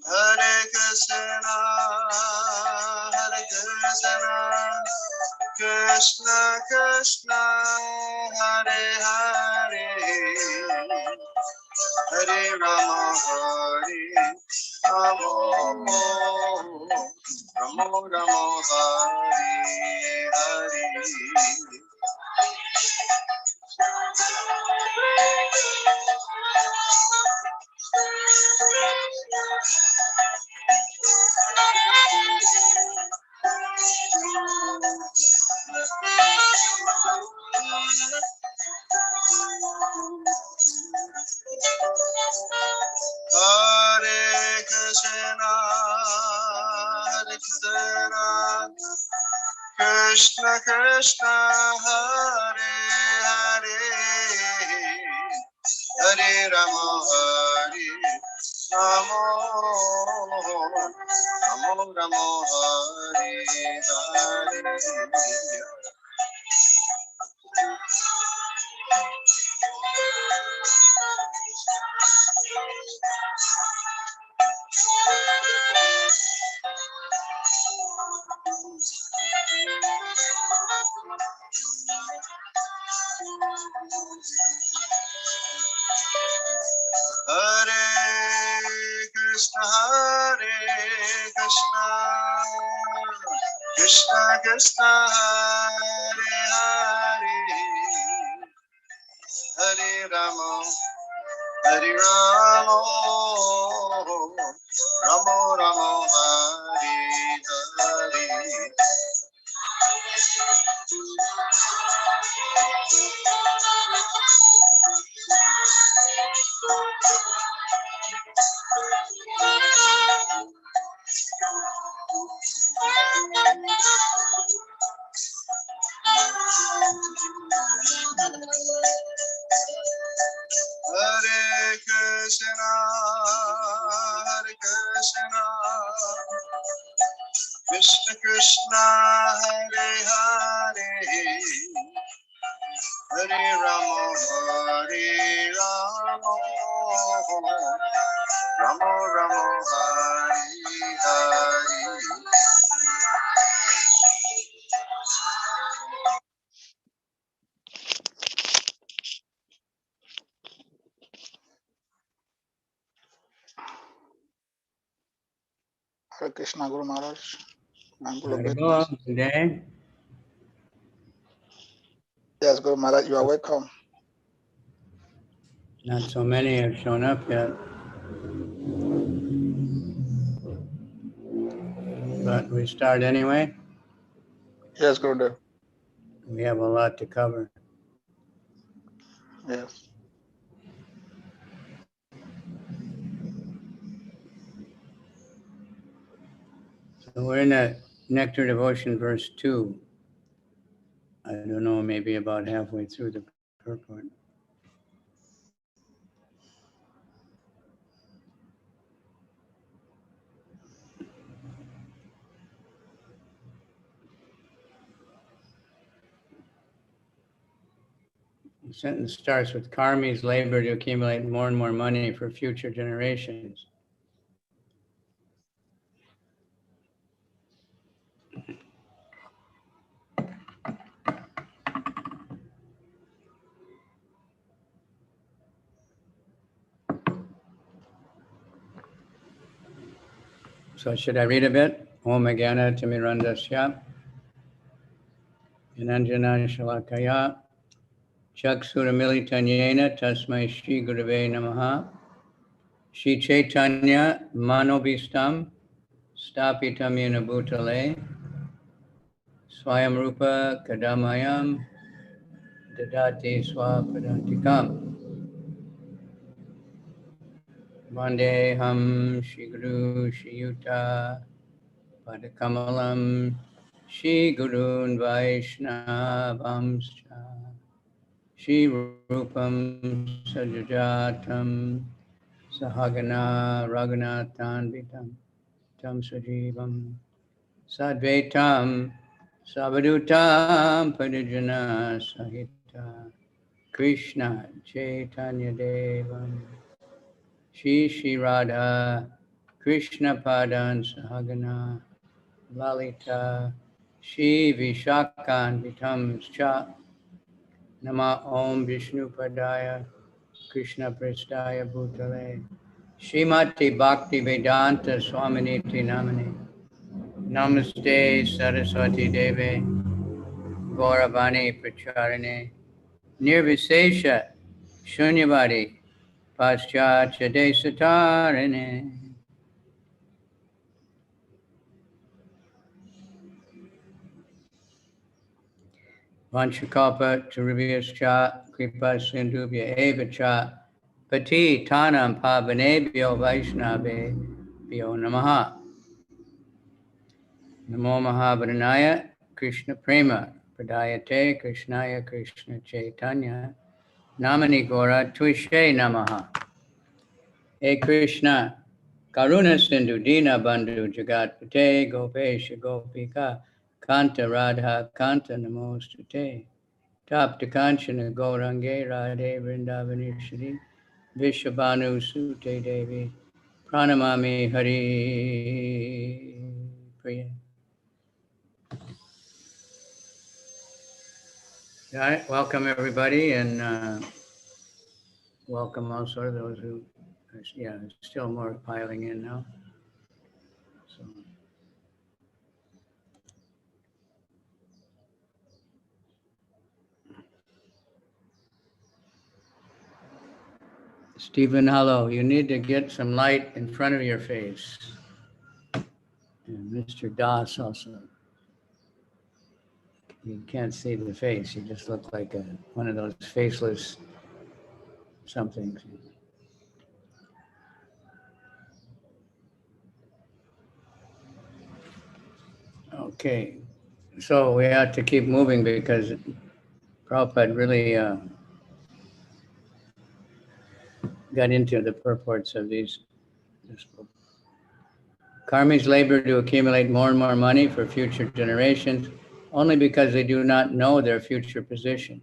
Hare Krishna, Hare Krishna, Krishna Krishna, Hare Hare, Hare Rama, Hare Rama, Rama Rama, Hare Hare. Hare Krishna, Hare Krishna, Krishna Krishna, Hare Hare, Hare Rama, Hare Rama, Rama Rama, Hare Hare. Hare Krishna, Krishna Krishna, Hare Hare, Hare Rama, Hare Rama, Rama Rama, Hare Hare. Hare Krishna, Hare Krishna, Krishna Krishna, Hare Hare, Hare Rama, Hare Rama, Rama Rama, Hare Hare. Hare Krishna, Guru Maharaj. Haribol, today. Yes, Guru Maharaj, you are welcome. Not so many have shown up yet. But we start anyway. Yes, Gurudev. We have a lot to cover. Yes. So we're in that Nectar Devotion, verse 2. I don't know, maybe about halfway through the purport. The sentence starts with karmis labor to accumulate more and more money for future generations. So should I read a bit? Om Agana Timirandasya Vinanjana Shalakaya Chaksuramilitanyena Tasmai Shri Gurave Namaha Shri Chaitanya Manobhistam Stapitam Yena Bhutale Swayam Rupa Kadamayam Dadati Swapadantikam Vandeham Shri Guru Shri Yuta Padakamalam Shri Gurun Vaishnavamscha Shri Rupam Sajajatam Sahagana Raghunathan Vitam Tam Sajivam Sadvaitam Savadutam Parijana Sahita Krishna Chaitanya Devam Shri Shri Radha Krishna Padan Sahagana Lalita Shri Vishakan Vitam Cha Nama Om Vishnu Padaya Krishna Prestaya Bhutale Srimati Bhakti Vedanta Swaminiti Namani Namaste Saraswati Deve Gauravani Pracharine Nirvisesha Shunyavadi Paschatya Desatarine. Vanchakalpa Tarubhyascha Kripa Sindhubhya Eva Cha Pati Tanam Pavanebhyo Vaishnave Vyo Namaha Namo Mahavadhanaya Krishna Prema Pradayate Krishnaya Krishna Chaitanya Namani Gora Tuishe Namaha. Hey Krishna Karuna Sindhu Dina Bandhu Jagat Pate Gopesha Gopika Kanta Radha Kanta Namostate Tapta Kanchana Gaurange Radhe Vrindavaneshwari Vishabhanu Sute Devi Pranamami Hari Priya. All right, welcome everybody, and welcome also those who, yeah, still more piling in now. So, Stephen, hello. You need to get some light in front of your face. And Mr. Das also. You can't see the face. You just look like one of those faceless somethings. Okay. So we have to keep moving because Prabhupada really got into the purports of this book. Karmis labor to accumulate more and more money for future generations only because they do not know their future position.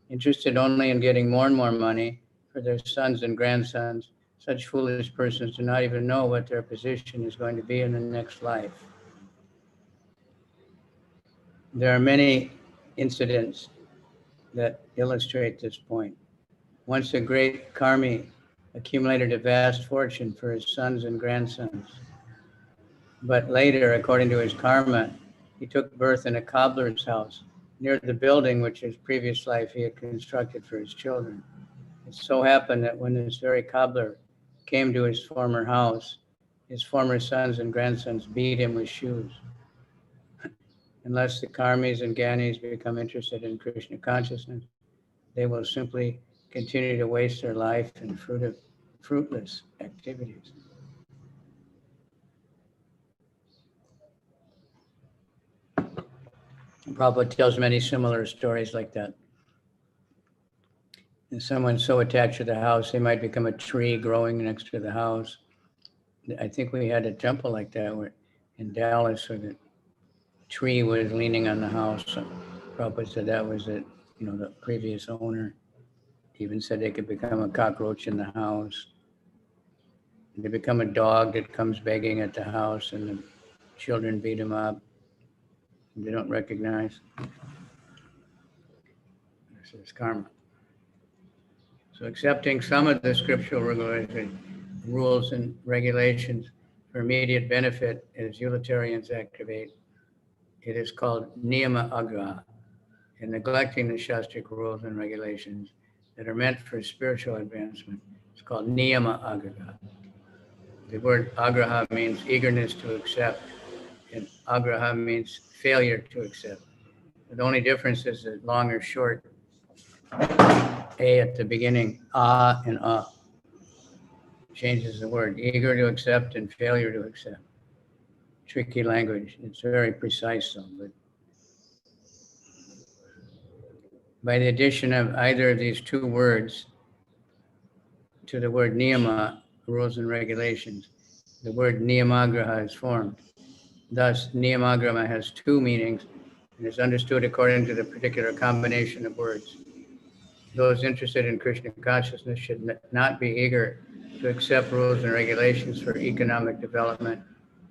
Interested only in getting more and more money for their sons and grandsons, such foolish persons do not even know what their position is going to be in the next life. There are many incidents that illustrate this point. Once a great karmi accumulated a vast fortune for his sons and grandsons. But later, according to his karma, he took birth in a cobbler's house near the building which his previous life he had constructed for his children. It so happened that when this very cobbler came to his former house, his former sons and grandsons beat him with shoes. Unless the karmis and gyanis become interested in Krishna consciousness, they will simply continue to waste their life in fruitless activities. Prabhupada tells many similar stories like that. And someone's so attached to the house, they might become a tree growing next to the house. I think we had a temple like that in Dallas where the tree was leaning on the house. So Prabhupada said that was it, the previous owner. He even said they could become a cockroach in the house. They become a dog that comes begging at the house and the children beat him up. They don't recognize. This is karma. So accepting some of the scriptural rules and regulations for immediate benefit as utilitarians activate, it is called niyama agraha. And neglecting the shastric rules and regulations that are meant for spiritual advancement, it's called niyama agraha. The word agraha means eagerness to accept, and agraha means failure to accept. The only difference is the long or short A at the beginning, and changes the word. Eager to accept and failure to accept. Tricky language. It's very precise though, but by the addition of either of these two words to the word niyama, rules and regulations, the word niyamagraha is formed. Thus, niyamagraha has two meanings. and is understood according to the particular combination of words. Those interested in Krishna consciousness should not be eager to accept rules and regulations for economic development,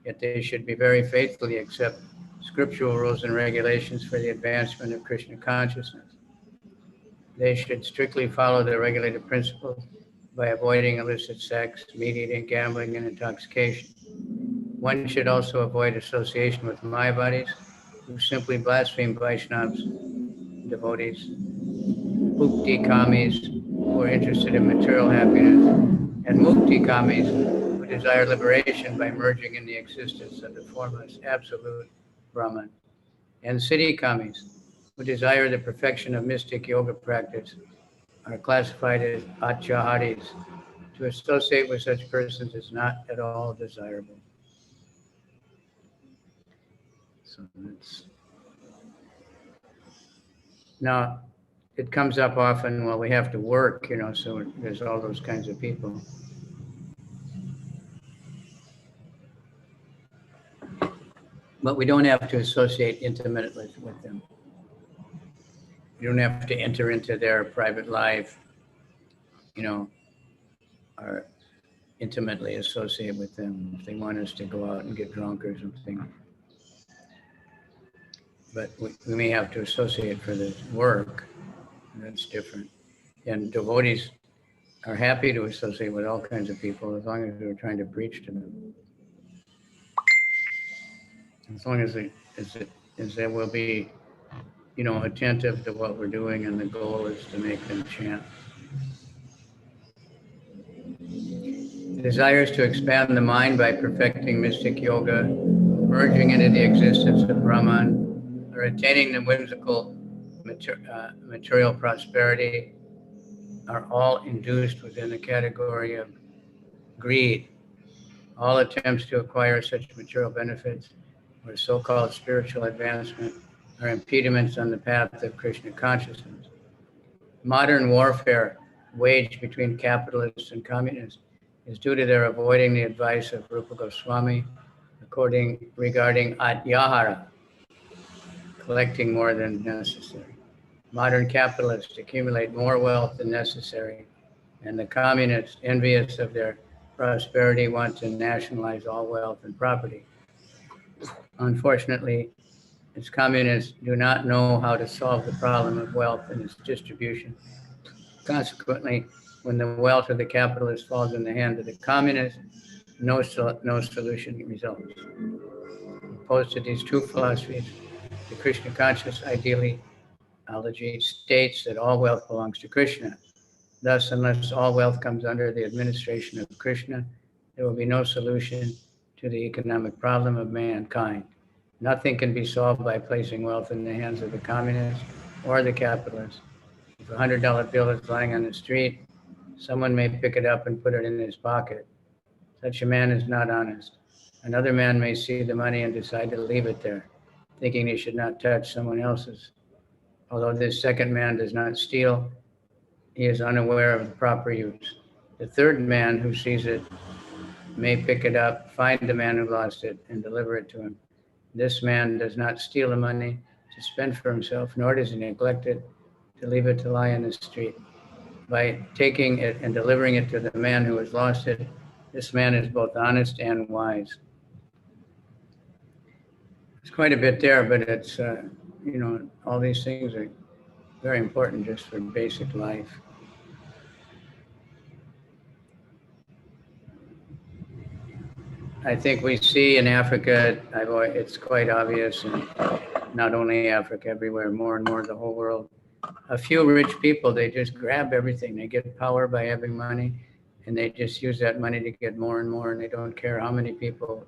yet they should be very faithfully accept scriptural rules and regulations for the advancement of Krishna consciousness. They should strictly follow the regulated principles by avoiding illicit sex, meat eating, gambling, and intoxication. One should also avoid association with Mayavadis, who simply blaspheme Vaishnavas, devotees, Bhakti kamis, who are interested in material happiness, and Mukti kamis, who desire liberation by merging in the existence of the formless absolute Brahman, and Siddhi kamis, who desire the perfection of mystic yoga practice, are classified as Atyaharis. To associate with such persons is not at all desirable. So that's now. It comes up often. Well, we have to work, so there's all those kinds of people. But we don't have to associate intimately with them. You don't have to enter into their private life, or intimately associate with them if they want us to go out and get drunk or something. But we may have to associate for the work. That's different. And devotees are happy to associate with all kinds of people as long as we're trying to preach to them. As long as they will be, attentive to what we're doing, and the goal is to make them chant. The desire is to expand the mind by perfecting mystic yoga, merging into the existence of Brahman, or attaining the whimsical material prosperity, are all induced within the category of greed. All attempts to acquire such material benefits or so-called spiritual advancement are impediments on the path of Krishna consciousness. Modern warfare waged between capitalists and communists is due to their avoiding the advice of Rupa Goswami regarding atyahara, collecting more than necessary. Modern capitalists accumulate more wealth than necessary, and the communists, envious of their prosperity, want to nationalize all wealth and property. Unfortunately, its communists do not know how to solve the problem of wealth and its distribution. Consequently, when the wealth of the capitalist falls in the hands of the communists, no solution results. Opposed to these two philosophies, the Krishna conscious ideology states that all wealth belongs to Krishna. Thus, unless all wealth comes under the administration of Krishna, there will be no solution to the economic problem of mankind. Nothing can be solved by placing wealth in the hands of the communists or the capitalists. If a $100 bill is lying on the street, someone may pick it up and put it in his pocket. Such a man is not honest. Another man may see the money and decide to leave it there, thinking he should not touch someone else's. Although this second man does not steal, he is unaware of the proper use. The third man who sees it may pick it up, find the man who lost it, and deliver it to him. This man does not steal the money to spend for himself, nor does he neglect it to leave it to lie in the street. By taking it and delivering it to the man who has lost it, this man is both honest and wise. It's quite a bit there, but it's, all these things are very important just for basic life. I think we see in Africa, it's quite obvious, and not only Africa, everywhere, more and more, the whole world. A few rich people, they just grab everything. They get power by having money, and they just use that money to get more and more, and they don't care how many people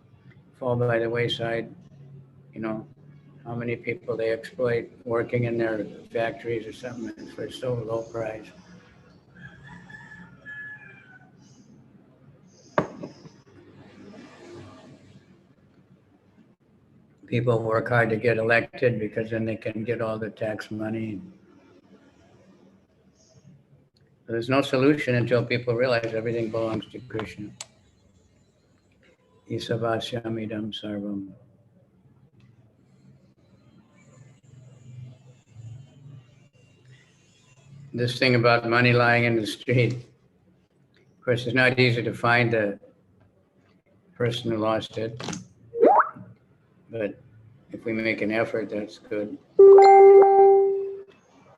fall by the wayside, how many people they exploit working in their factories or something for so low price. People work hard to get elected because then they can get all the tax money. There's no solution until people realize everything belongs to Krishna. Isavasyamidam sarvam. this thing about money lying in the street. Of course, it's not easy to find the person who lost it, but if we make an effort, that's good.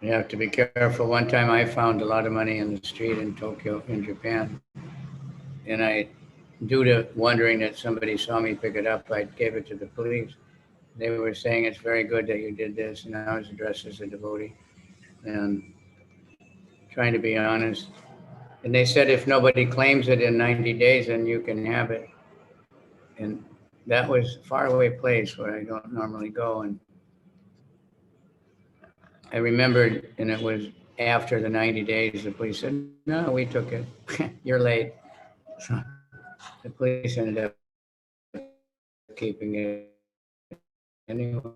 You have to be careful. One time I found a lot of money in the street in Tokyo, in Japan, and due to wondering that somebody saw me pick it up, I gave it to the police. They were saying it's very good that you did this, and I was addressed as a devotee, and trying to be honest. And they said if nobody claims it in 90 days, then you can have it. And that was a faraway place where I don't normally go. And I remembered, and it was after the 90 days, the police said, no, we took it. You're late. So the police ended up keeping it anyway.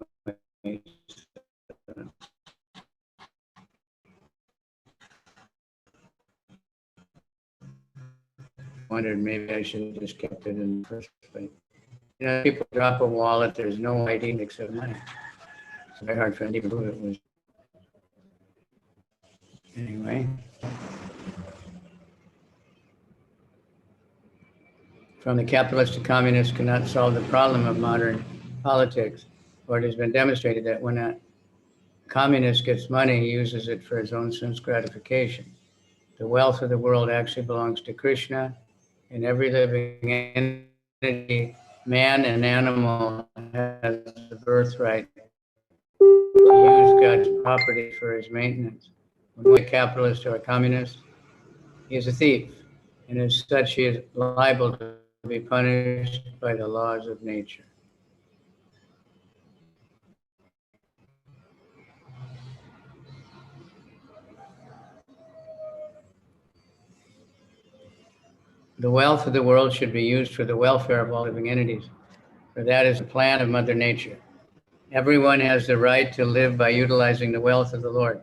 Wondered maybe I should have just kept it in the first place. You know, people drop a wallet, there's no ID except money. It's very hard for them to prove it was. Anyway. From the capitalist to communist cannot solve the problem of modern politics, for it has been demonstrated that when a communist gets money, he uses it for his own sense gratification. The wealth of the world actually belongs to Krishna, and every living entity, man and animal, has the birthright to use God's property for his maintenance. When a capitalist or a communist, he is a thief, and as such, he is liable to be punished by the laws of nature. The wealth of the world should be used for the welfare of all living entities, for that is the plan of Mother Nature. Everyone has the right to live by utilizing the wealth of the Lord.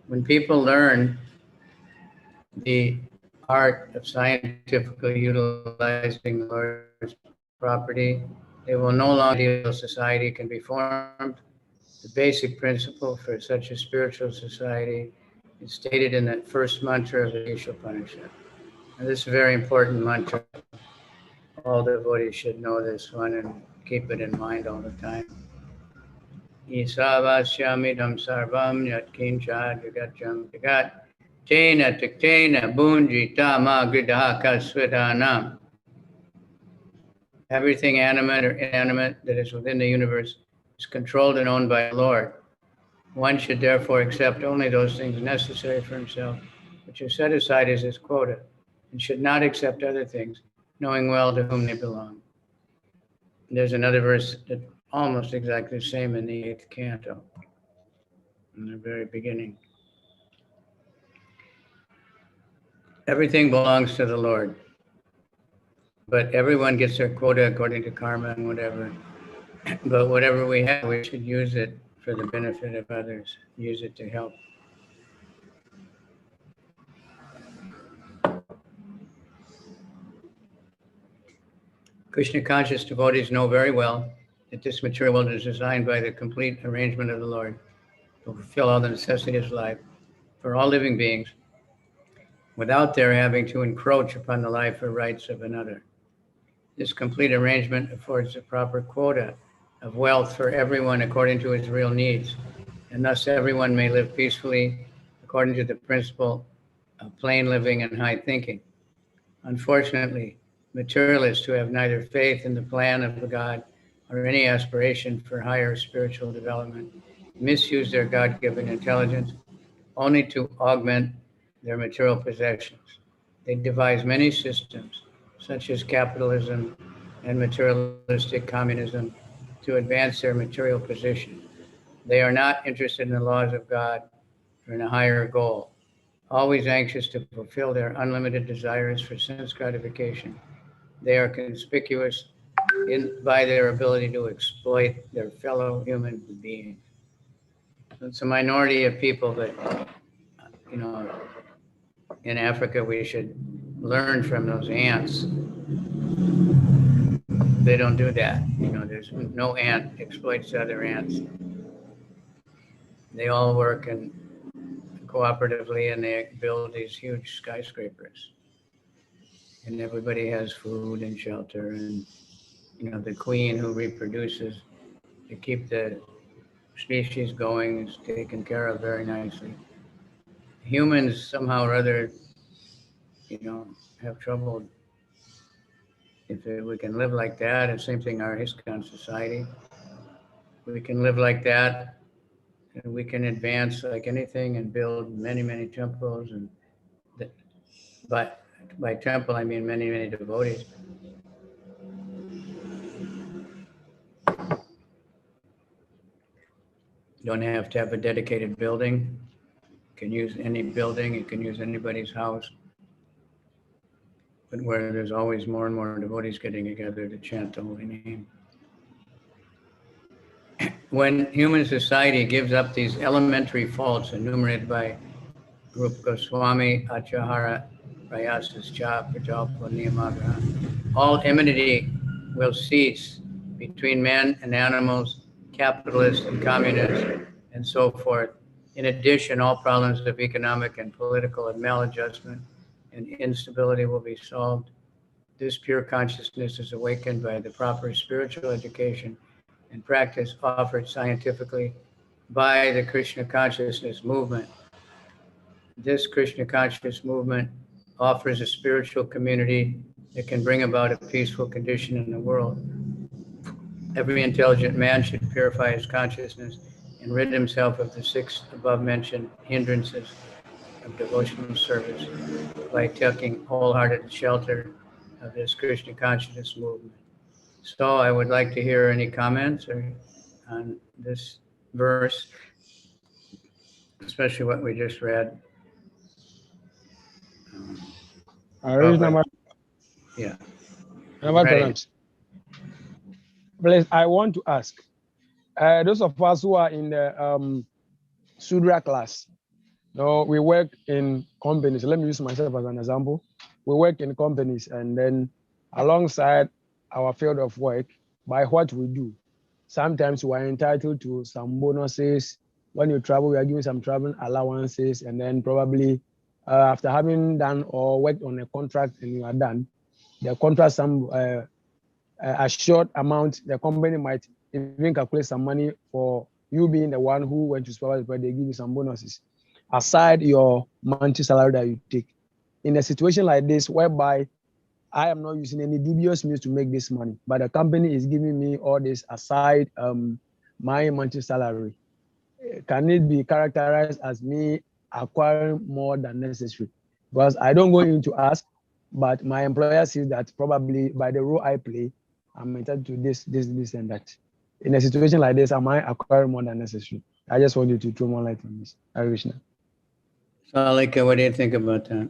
When people learn the art of scientifically utilizing the Lord's property, they will no longer ideal society can be formed. The basic principle for such a spiritual society is stated in that first mantra of the Ishopanishad. And this is a very important mantra. All devotees should know this one and keep it in mind all the time. Isavasyamidam sarvam yat kincha jagajam jagat tena tiktena bunjita ma gridhaka svedhanam. Everything animate or inanimate that is within the universe is controlled and owned by the Lord. One should therefore accept only those things necessary for himself, which are set aside as his quota, and should not accept other things, knowing well to whom they belong. And there's another verse that's almost exactly the same in the 8th canto, in the very beginning. Everything belongs to the Lord, but everyone gets their quota according to karma and whatever. But whatever we have, we should use it for the benefit of others, use it to help. Krishna conscious devotees know very well that this material world is designed by the complete arrangement of the Lord to fulfill all the necessities of life for all living beings without their having to encroach upon the life or rights of another. This complete arrangement affords a proper quota of wealth for everyone according to his real needs, and thus everyone may live peacefully according to the principle of plain living and high thinking. Unfortunately, materialists who have neither faith in the plan of the God or any aspiration for higher spiritual development misuse their God-given intelligence only to augment their material possessions. They devise many systems, such as capitalism and materialistic communism, to advance their material position. They are not interested in the laws of God or in a higher goal, always anxious to fulfill their unlimited desires for sense gratification. They are conspicuous by their ability to exploit their fellow human beings. So it's a minority of people, but in Africa, we should learn from those ants. They don't do that. There's no ant exploits other ants. They all work according cooperatively, and they build these huge skyscrapers. And everybody has food and shelter, and the queen who reproduces to keep the species going is taken care of very nicely. Humans somehow or other, have trouble. If we can live like that, and same thing our ISKCON society, we can live like that, and we can advance like anything and build many, many temples. And but by temple, I mean many, many devotees. You don't have to have a dedicated building. You can use any building. You can use anybody's house. But where there's always more and more devotees getting together to chant the holy name. When human society gives up these elementary faults enumerated by Group Goswami, Achahara, Prayasas, Cha, Prajalpa, Niyamagraha, all enmity will cease between men and animals, capitalists and communists, and so forth. In addition, all problems of economic and political and maladjustment and instability will be solved. This pure consciousness is awakened by the proper spiritual education and practice offered scientifically by the Krishna consciousness movement. This Krishna consciousness movement offers a spiritual community that can bring about a peaceful condition in the world. Every intelligent man should purify his consciousness and rid himself of the 6 above-mentioned hindrances of devotional service by taking wholehearted shelter of this Krishna consciousness movement. So I would like to hear any comments on this verse, especially what we just read. Yeah. Please, I want to ask those of us who are in the Sudra class. We work in companies. Let me use myself as an example. We work in companies, and then alongside our field of work, by what we do, sometimes we are entitled to some bonuses. When you travel, we are given some travel allowances, and then probably after having done or worked on a contract and you are done, the contract some a short amount, the company might even calculate some money for you being the one who went to supervise, but they give you some bonuses aside your monthly salary that you take. In a situation like this, whereby I am not using any dubious means to make this money, but the company is giving me all this aside my monthly salary, can it be characterized as me acquiring more than necessary? Because I don't go in to ask, but my employer sees that probably by the role I play, I'm entitled to this, and that. In a situation like this, am I acquiring more than necessary? I just want you to throw more light on this. Krishna. Salika, what do you think about that?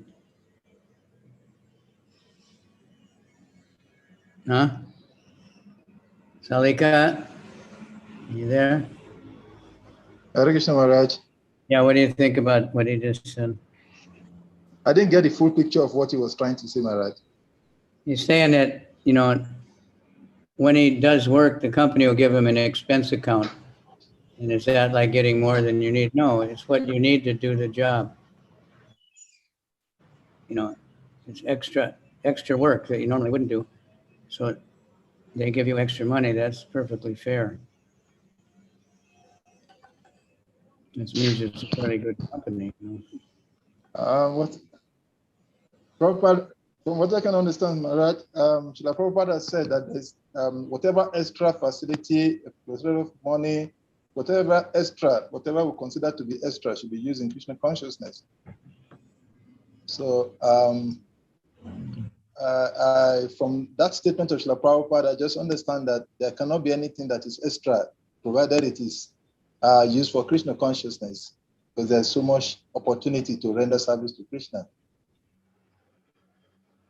Huh? Salika, you there? Hare Krishna Maharaj. Yeah, what do you think about what he just said? I didn't get the full picture of what he was trying to say, Maharaj. He's saying that, when he does work, the company will give him an expense account. And is that like getting more than you need? No, it's what you need to do the job. It's extra work that you normally wouldn't do. So they give you extra money. That's perfectly fair. This means it's a very good company. Prabhupada, from what I can understand, Maharaj, Srila Prabhupada has said that there's whatever extra facility, whatever money, whatever we consider to be extra should be used in Krishna consciousness. So from that statement of Srila Prabhupada, I just understand that there cannot be anything that is extra, provided it is used for Krishna consciousness, because there's so much opportunity to render service to Krishna.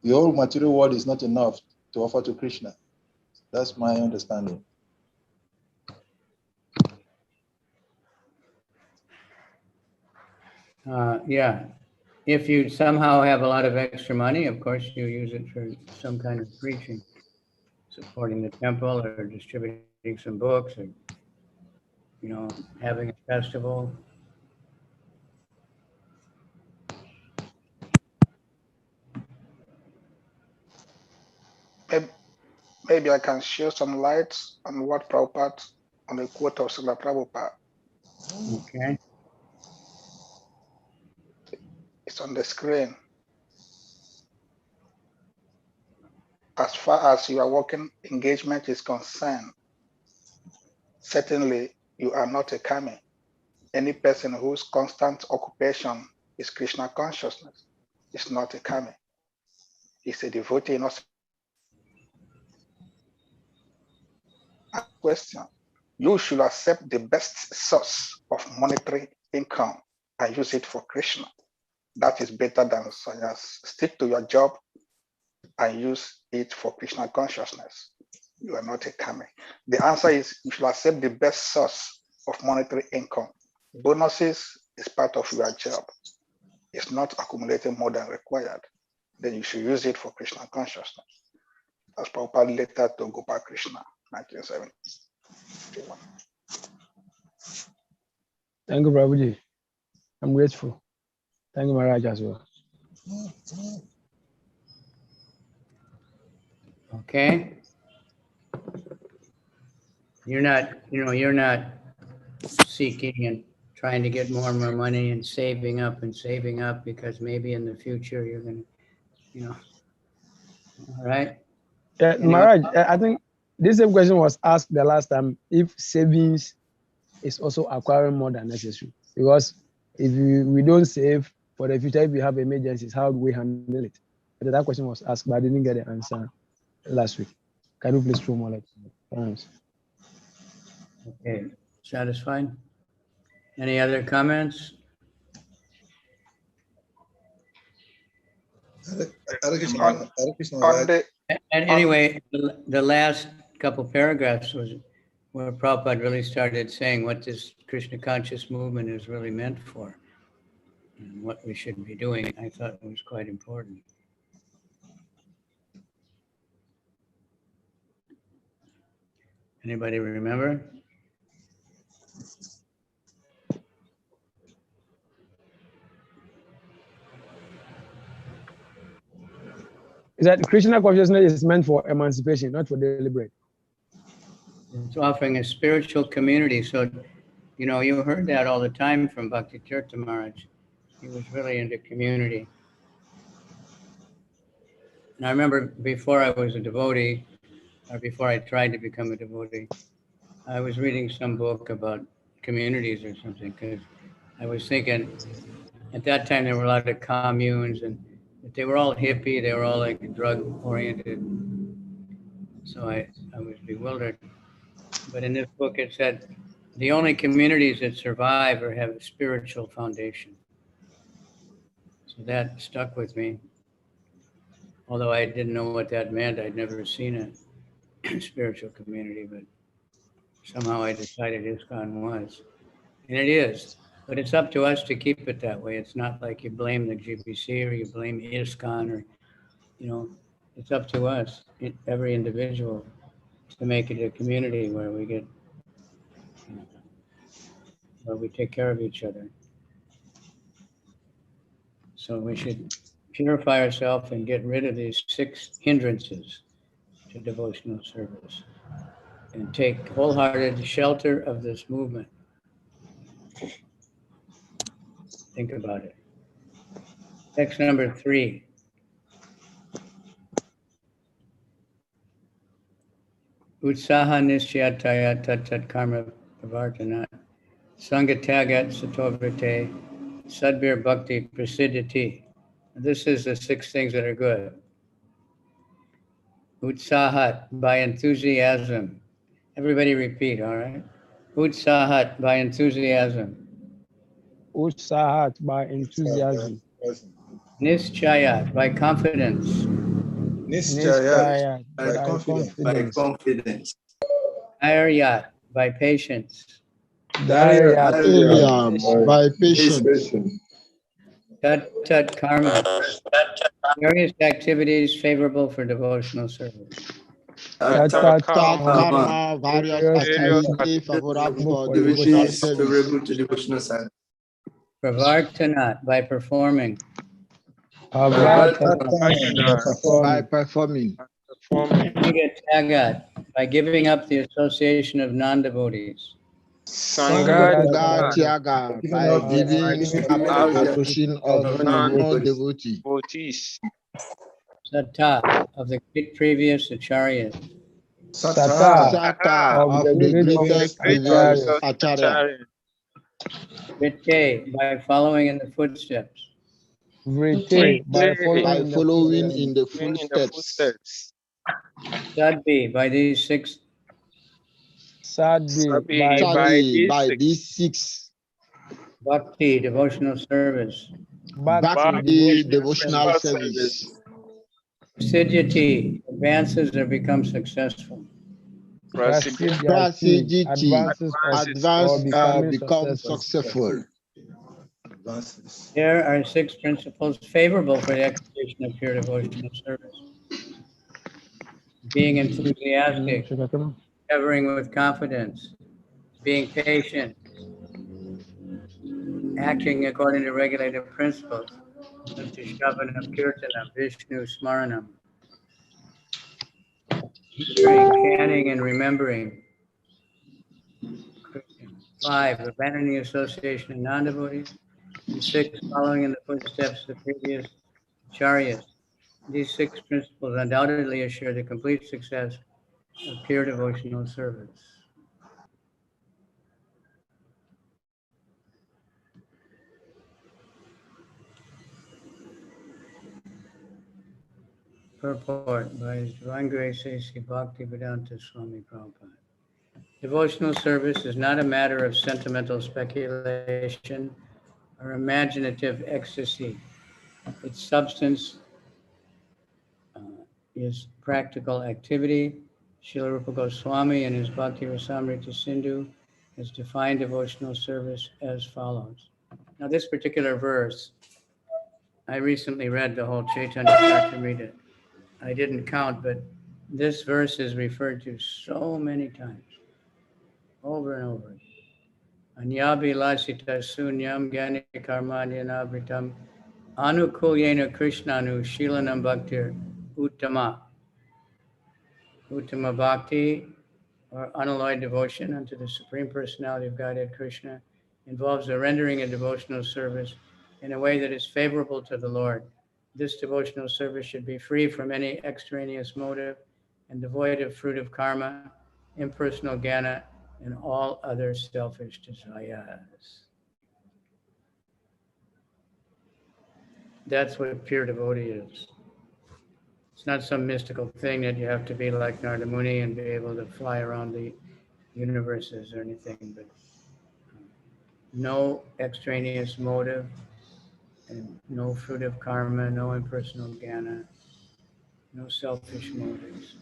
The whole material world is not enough to offer to Krishna. That's my understanding. Yeah. If you somehow have a lot of extra money, of course, you use it for some kind of preaching, supporting the temple, or distributing some books, or, having a festival. maybe I can share some light on what Prabhupada, on the quote of Srila Prabhupada. Okay. It's on the screen. As far as your working engagement is concerned, certainly you are not a kami. Any person whose constant occupation is Krishna consciousness is not a kami. He's a devotee, not a question. You should accept the best source of monetary income and use it for Krishna. That is better than sannyas. Stick to your job and use it for Krishna consciousness. You are not a kami. The answer is you should accept the best source of monetary income. Bonuses is part of your job. It's not accumulating more than required. Then you should use it for Krishna consciousness. As Prabhupada letter to Gopal Krishna, 1971. Thank you, Prabhuji. I'm grateful. Thank you, Maharaj, as well. Okay. You're not seeking and trying to get more and more money and saving up because maybe in the future you're going to, all right? Maharaj, I think this same question was asked the last time, if savings is also acquiring more than necessary. Because if we don't save for the future, if we have emergencies, how do we handle it? But that question was asked, but I didn't get the answer last week. Can you please throw more light? Thanks. Okay, satisfied? Any other comments? And anyway, the last couple paragraphs was where Prabhupada really started saying what this Krishna conscious movement is really meant for and what we should be doing. I thought it was quite important. Anybody remember? Is that Krishna consciousness is meant for emancipation, not for deliberate? It's offering a spiritual community. So, you heard that all the time from Bhakti Tirtha Maharaj. He was really into community. And I remember before I was a devotee, or before I tried to become a devotee, I was reading some book about communities or something, because I was thinking at that time there were a lot of communes and they were all hippie, they were all like drug oriented. So I was bewildered. But in this book it said the only communities that survive or have a spiritual foundation. So that stuck with me. Although I didn't know what that meant, I'd never seen a spiritual community, but somehow I decided ISKCON was. And it is, but it's up to us to keep it that way. It's not like you blame the GBC or you blame ISKCON or, it's up to us, every individual, to make it a community where we get, where we take care of each other. So we should purify ourselves and get rid of these 6 hindrances to devotional service and take wholehearted shelter of this movement. Think about it. Text number 3. Utsaha nisyataya tat karma pravartana sangatagat satovrite sadbir bhakti prasiddhiti. This is the 6 things that are good. Utsahat, by enthusiasm. Everybody repeat, all right? Utsahat, by enthusiasm. Utsahat, by enthusiasm. Nischayat, by confidence. Nischayat, by confidence. Dharyat, by patience. Dharyat, by patience. Tat karma, various activities favorable for devotional service. Tat karma, various activities favorable for devotional service. Pravartanat, by performing. By performing. Tagat, by giving up the association of non-devotees. Sangha Tyaga, by giving up the association of non-devotee. Sata, of the great previous acharyas. Sata, of the greatest previous acharya. Vite, by following in the footsteps. By following in the footsteps. Sadbi, by these six. Sadly, by these six. Bhakti, devotional service. Bhakti, devotional service. Siddhati, advances or becomes successful. Prasiddhiti, advance or become successful. There are six principles favorable for the execution of pure devotional service. Being enthusiastic, endeavoring with confidence, being patient, acting according to regulated principles, Shavanam, Kirtanam, Vishnu, Smaranam, chanting and remembering. 5, abandoning association of non-devotees. And 6, following in the footsteps of the previous acharyas. These 6 principles undoubtedly assure the complete success of pure devotional service. Purport by His Divine Grace A.C. Bhakti Vedanta Swami Prabhupada. Devotional service is not a matter of sentimental speculation or imaginative ecstasy. Its substance is practical activity. Srila Rupa Goswami in his Bhakti Rasamrita Sindhu has defined devotional service as follows. Now this particular verse, I recently read the whole Chaitanya Charitamrita. I didn't count, but this verse is referred to so many times, over and over. Anyabi lasita sunyam gyani karmanyana vritam anukulyena krishnanu shilanam bhaktir uttama. Uttama bhakti, or unalloyed devotion unto the Supreme Personality of Godhead Krishna, involves the rendering of devotional service in a way that is favorable to the Lord. This devotional service should be free from any extraneous motive and devoid of fruit of karma, impersonal jnana, and all other selfish desires. That's what pure devotee is. It's not some mystical thing that you have to be like Narada Muni and be able to fly around the universes or anything, but no extraneous motive and no fruit of karma, no impersonal jnana, no selfish motives.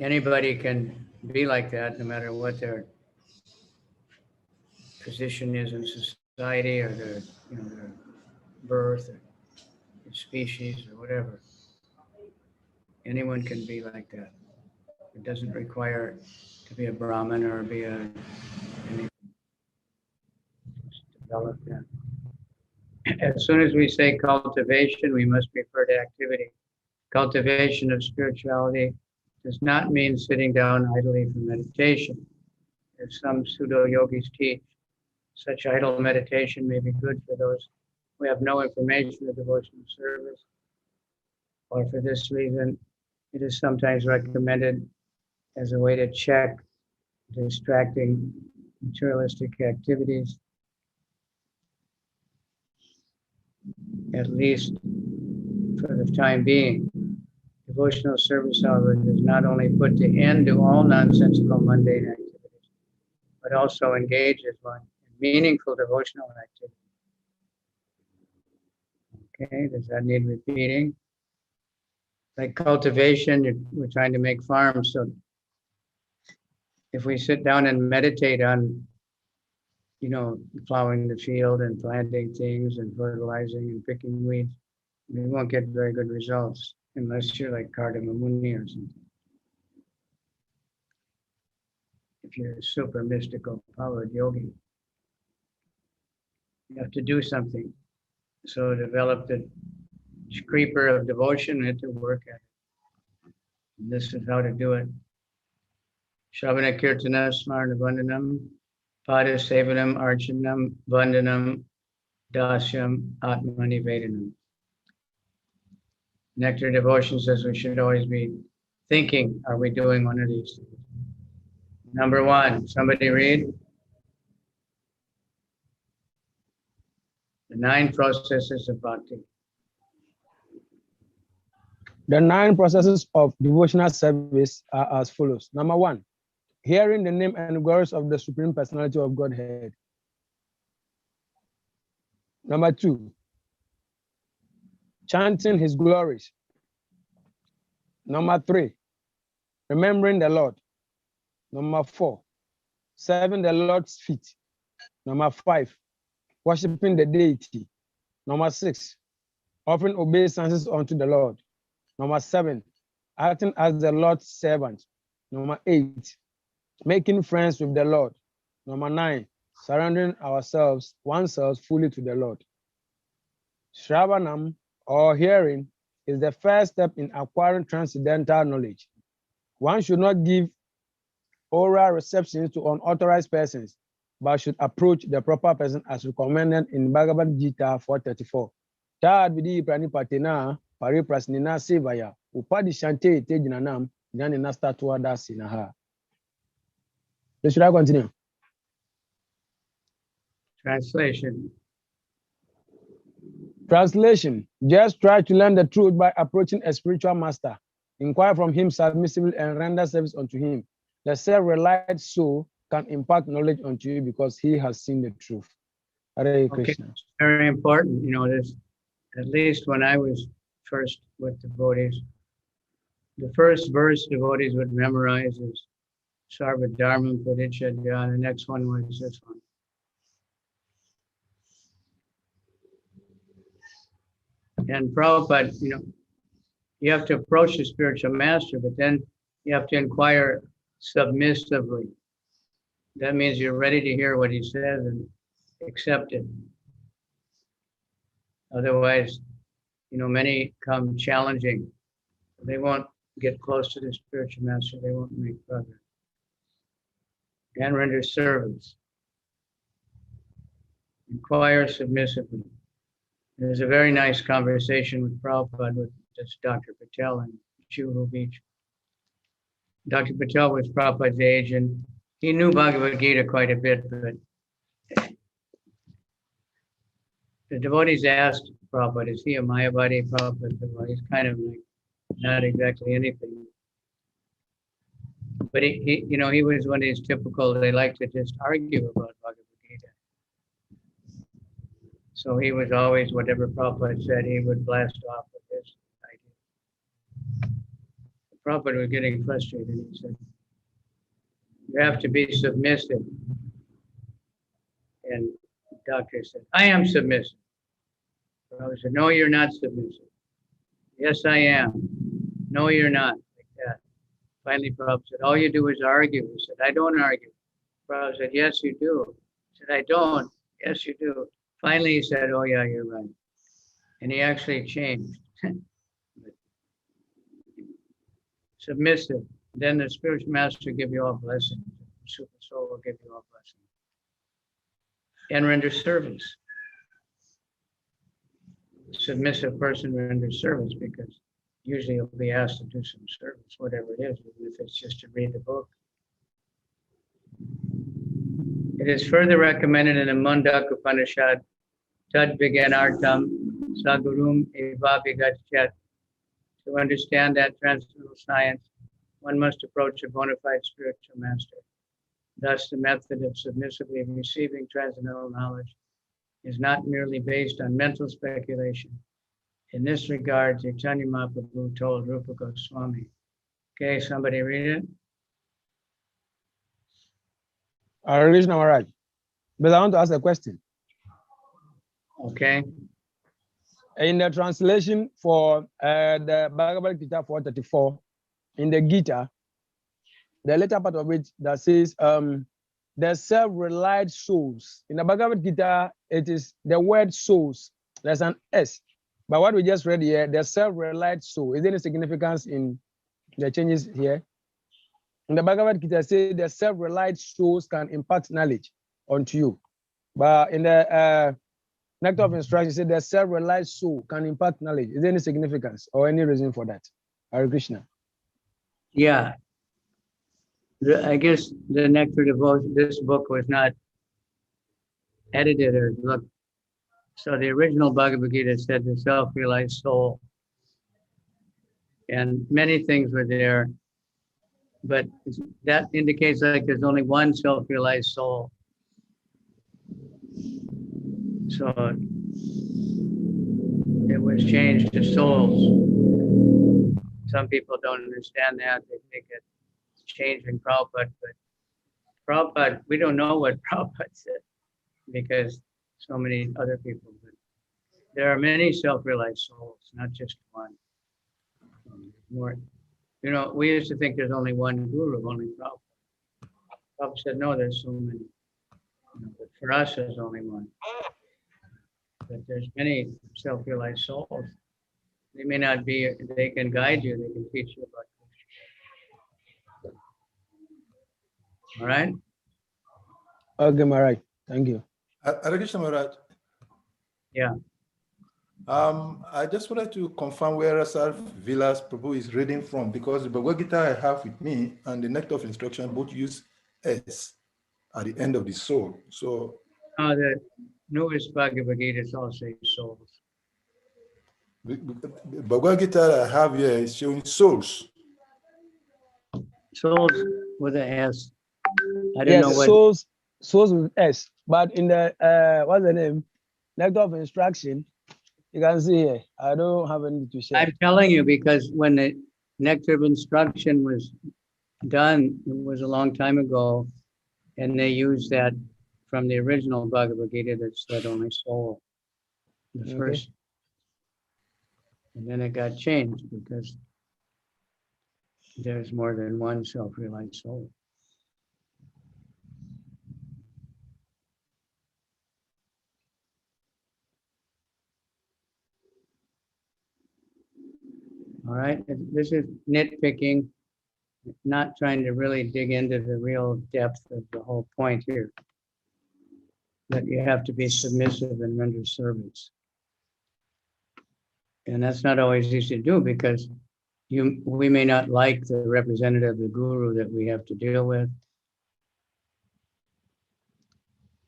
Anybody can be like that no matter what their position is in society or their, their birth or their species or whatever. Anyone can be like that. It doesn't require to be a Brahmin or be any development. As soon as we say cultivation, we must refer to activity. Cultivation of spirituality does not mean sitting down idly for meditation, as some pseudo-yogis teach. Such idle meditation may be good for those who have no information of devotional service, or for this reason, it is sometimes recommended as a way to check distracting materialistic activities, at least for the time being. Devotional service, however, does not only put an end to all nonsensical mundane activities, but also engages one in meaningful devotional activity. Okay, does that need repeating? Like cultivation, we're trying to make farms, so if we sit down and meditate on, plowing the field and planting things and fertilizing and picking weeds, we won't get very good results unless you're like Kardama Muni or something. If you're a super mystical powered yogi, you have to do something. So develop the creeper of devotion had to work at it. And this is how to do it. Shravana Kirtana Smarna Vandanam, Pada Sevanam Archanam Vandanam Dasyam Atmani Vedanam. Nectar Devotion says we should always be thinking, are we doing one of these things? Number one, somebody read. The 9 processes of Bhakti. The 9 processes of devotional service are as follows. Number 1, hearing the name and glories of the Supreme Personality of Godhead. Number 2, chanting his glories. Number 3, remembering the Lord. Number 4, serving the Lord's feet. Number 5, worshiping the deity. Number 6, offering obeisances unto the Lord. Number 7, acting as the Lord's servant. Number 8, making friends with the Lord. Number 9, surrendering oneself fully to the Lord. Shravanam, or hearing, is the first step in acquiring transcendental knowledge. One should not give oral receptions to unauthorized persons, but should approach the proper person as recommended in Bhagavad Gita 4:34. Tad vidi pranipatena pariprasnina sevaya upadi shante tejinanam janina statua dasinaha. Should I continue? Translation. Translation. Just try to learn the truth by approaching a spiritual master. Inquire from him submissively and render service unto him. The self-reliant soul can impart knowledge unto you because he has seen the truth. Hare Krishna. It's very important, this, at least when I was first with devotees, the first verse devotees would memorize is Sarva Dharmam Parichadya, the next one was this one. And Prabhupada, you have to approach the spiritual master, but then you have to inquire submissively. That means you're ready to hear what he says and accept it. Otherwise, many come challenging. They won't get close to the spiritual master. They won't make progress. And render service. Inquire submissively. There's a very nice conversation with Prabhupada with this Dr. Patel in Juhu Beach. Dr. Patel was Prabhupada's age, and he knew Bhagavad Gita quite a bit, but the devotees asked Prabhupada, is he a Mayavadi? Prabhupada said, well, he's kind of like not exactly anything. But he was one of these typical, they like to just argue about Bhagavad Gita. So he was always, whatever Prabhupada said, he would blast off with his idea. Prabhupada was getting frustrated. He said, you have to be submissive. And the doctor said, I am submissive. Prabhupada said, no, you're not submissive. Yes, I am. No, you're not. Like that. Finally, Prabhupada said, all you do is argue. He said, I don't argue. Prabhupada said, yes, you do. He said, I don't. Yes, you do. Finally, he said, oh, yeah, you're right. And he actually changed. Submissive. Then the spiritual master will give you all blessings. The super soul will give you all blessings. And render service. Submissive person renders service because usually you'll be asked to do some service, whatever it is, even if it's just to read the book. It is further recommended in the Mundak Upanishad, Tad Viganartam Sagurum Eva Vigachat. To understand that transcendental science, one must approach a bona fide spiritual master. Thus, the method of submissively receiving transcendental knowledge is not merely based on mental speculation. In this regard, Chaitanya Mahaprabhu told Rupa Goswami. Okay, somebody read it? Krishna Maharaj. But I want to ask a question. Okay. In the translation for the Bhagavad Gita 4:34, in the Gita, the later part of it that says, the self-relied souls. In the Bhagavad Gita, it is the word souls. There's an S. But what we just read here, the self-realized soul, is there any significance in the changes here? In the Bhagavad Gita says the self-realized souls can impart knowledge onto you. But in the Nectar of Instruction, said the self-realized soul can impart knowledge. Is there any significance or any reason for that? Hare Krishna. Yeah. I guess the Nectar Devotion, this book was not edited or looked. So the original Bhagavad Gita said the self-realized soul. And many things were there. But that indicates like there's only one self-realized soul. So it was changed to souls. Some people don't understand that. They think it's changed in Prabhupada, but Prabhupada, we don't know what Prabhupada said because so many other people. But there are many self-realized souls, not just one. More, you know, we used to think there's only one guru, only Prabhupada. Prabhupada said, no, there's so many. But for us, there's only one. But there's many self-realized souls. They may not be, they can guide you, they can teach you about Krishna. All right? Okay, Maharaj. Thank you. Hare Krishna, Maharaj. Yeah. I just wanted to confirm where Rasal Vilas Prabhu is reading from, because the Bhagavad Gita I have with me and the Nectar of Instruction both use S at the end of the soul. So The newest Bhagavad Gita also souls. the Bhagavad Gita I have here is showing souls. Souls with an S. I don't know what. Souls with S. But in the, what's the name? Nectar of Instruction, you can see here, I don't have anything to share. I'm telling you because when the Nectar of Instruction was done, it was a long time ago, and they used that from the original Bhagavad Gita that said only soul. The first. And then it got changed because there's more than one self-realized soul. All right, this is nitpicking, not trying to really dig into the real depth of the whole point here. That you have to be submissive and render service. And that's not always easy to do because we may not like the representative of the guru that we have to deal with.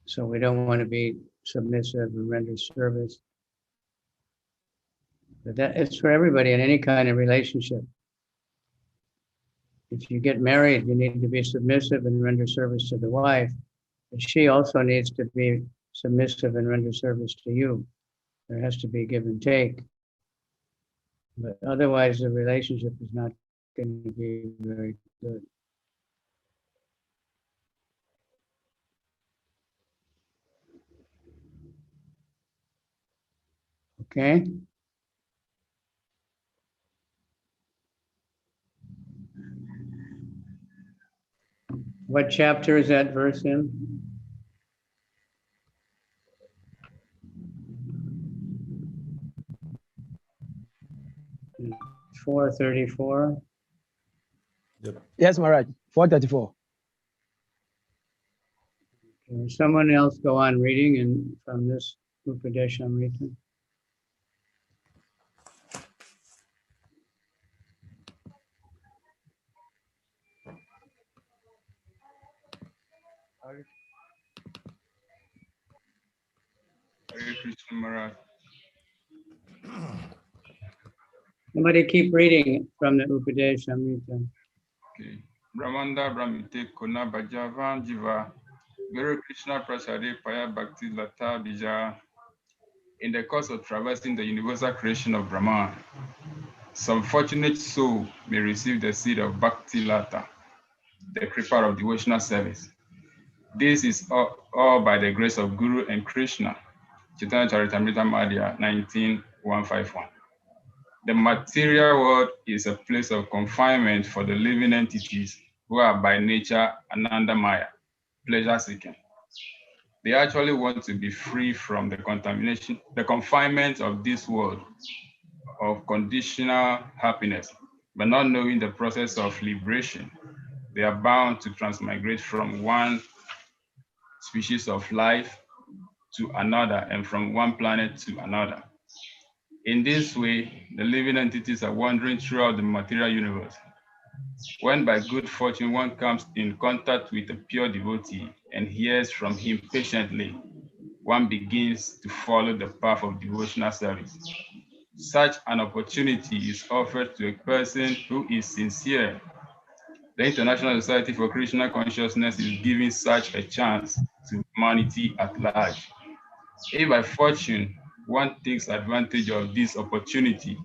So we don't want to be submissive and render service. But that it's for everybody in any kind of relationship. If you get married, you need to be submissive and render service to the wife. But she also needs to be submissive and render service to you. There has to be give and take. But otherwise, the relationship is not going to be very good. Okay? What chapter is that verse in? In 434. Yep. Yes, Maharaj, 434. Can someone else go on reading and from this Upadeshamrita? Hare Krishna Maharaj. Somebody keep reading from the Upadeshamrita. Okay. Brahmanda Brahmite Kona Bhajavan Jiva Guru Krishna Prasade Paya Bhakti Lata Bija. In the course of traversing the universal creation of Brahman, some fortunate soul may receive the seed of Bhakti Lata, the creeper of devotional service. This is all by the grace of Guru and Krishna. Chaitanya Charitamrita Madhya 19:151. The material world is a place of confinement for the living entities who are by nature Anandamaya, pleasure seeking. They actually want to be free from the confinement of this world of conditional happiness, but not knowing the process of liberation. They are bound to transmigrate from one species of life to another and from one planet to another. In this way, the living entities are wandering throughout the material universe. When by good fortune one comes in contact with a pure devotee and hears from him patiently, one begins to follow the path of devotional service. Such an opportunity is offered to a person who is sincere. The International Society for Krishna Consciousness is giving such a chance to humanity at large. If by fortune one takes advantage of this opportunity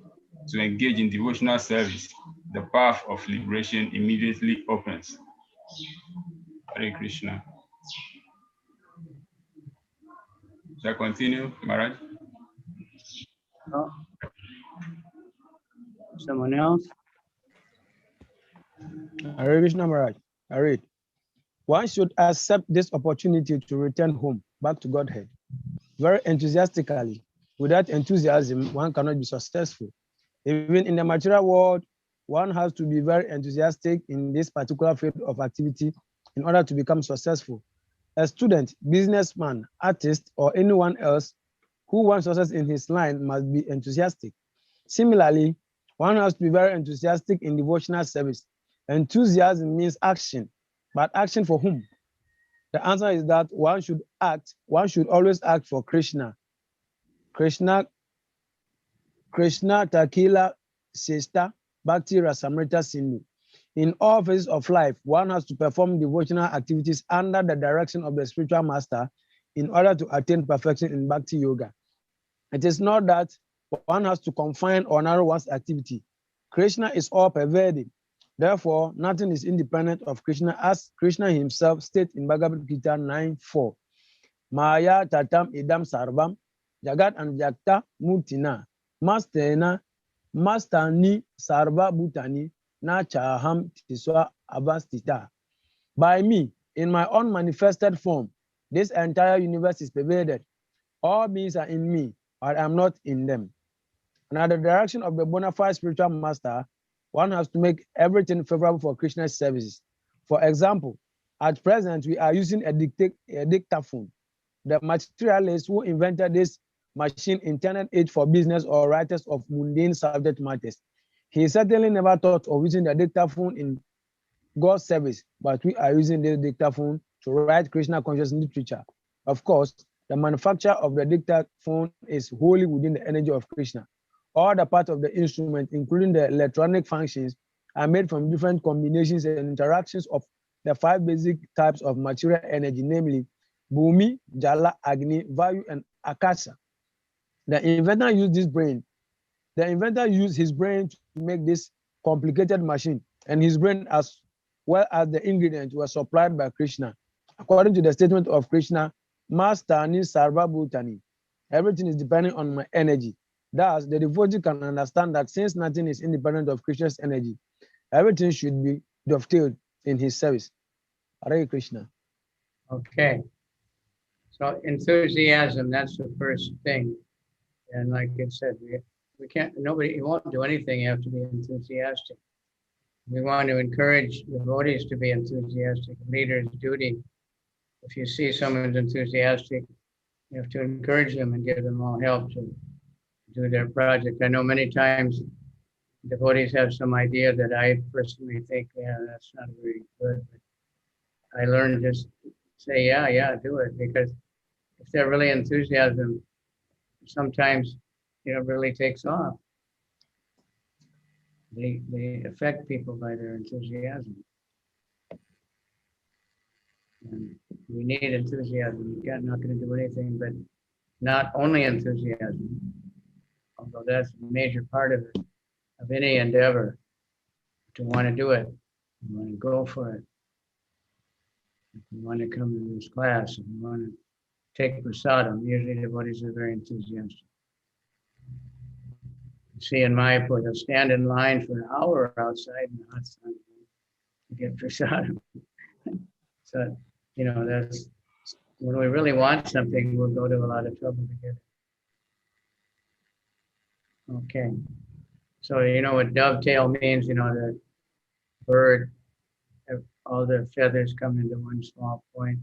to engage in devotional service, the path of liberation immediately opens. Hare Krishna. Shall I continue, Maharaj? Oh. Someone else? Hare Krishna Maharaj. I read. One should accept this opportunity to return home, back to Godhead, very enthusiastically. Without enthusiasm, one cannot be successful. Even in the material world, one has to be very enthusiastic in this particular field of activity in order to become successful. A student, businessman, artist, or anyone else who wants success in his line must be enthusiastic. Similarly, one has to be very enthusiastic in devotional service. Enthusiasm means action, but action for whom? The answer is that one should always act for Krishna. Krishna Takila Sesta Bhakti Rasamrita Sindhu. In all phases of life, one has to perform devotional activities under the direction of the spiritual master in order to attain perfection in Bhakti Yoga. It is not that one has to confine or narrow one's activity. Krishna is all-pervading. Therefore, nothing is independent of Krishna, as Krishna himself states in Bhagavad Gita 9:4. Maya tatam idam sarvam, jagat anjakta mutina, mastena, mastani sarva bhutani, na chaham tiswa avastita. By me, in my unmanifested form, this entire universe is pervaded. All beings are in me, but I am not in them. And at the direction of the bona fide spiritual master, one has to make everything favorable for Krishna's services. For example, at present, we are using a dictaphone. The materialist who invented this machine intended it for business or writers of mundane subject matters. He certainly never thought of using the dictaphone in God's service, but we are using this dictaphone to write Krishna conscious literature. Of course, the manufacture of the dictaphone is wholly within the energy of Krishna. All the parts of the instrument, including the electronic functions, are made from different combinations and interactions of the 5 basic types of material energy, namely Bhumi, Jala, Agni, Vayu, and Akasha. The inventor used his brain. The inventor used his brain to make this complicated machine, and his brain as well as the ingredients were supplied by Krishna. According to the statement of Krishna, Mastani Sarva Bhutani, everything is depending on my energy. Thus, the devotee can understand that since nothing is independent of Krishna's energy, everything should be dovetailed in his service. Hare Krishna. Okay. So enthusiasm, that's the first thing. And like it said, we can't, you won't do anything, you have to be enthusiastic. We want to encourage devotees to be enthusiastic, leader's duty. If you see someone's enthusiastic, you have to encourage them and give them all help to do their project. I know many times devotees have some idea that I personally think, yeah, that's not very good. But I learned to just say, yeah, do it. Because if they're really enthusiasm, sometimes, really takes off. They affect people by their enthusiasm. And we need enthusiasm. You're not going to do anything but not only enthusiasm, although that's a major part of it, of any endeavor, to want to do it, you want to go for it. If you want to come to this class, if you want to take prasadam, usually devotees are very enthusiastic. See in Mayapur, they'll stand in line for an hour outside in the hot sun to get prasadam. So, that's when we really want something, we'll go to a lot of trouble to get it. Okay. So you know what dovetail means, you know, the bird, all the feathers come into one small point.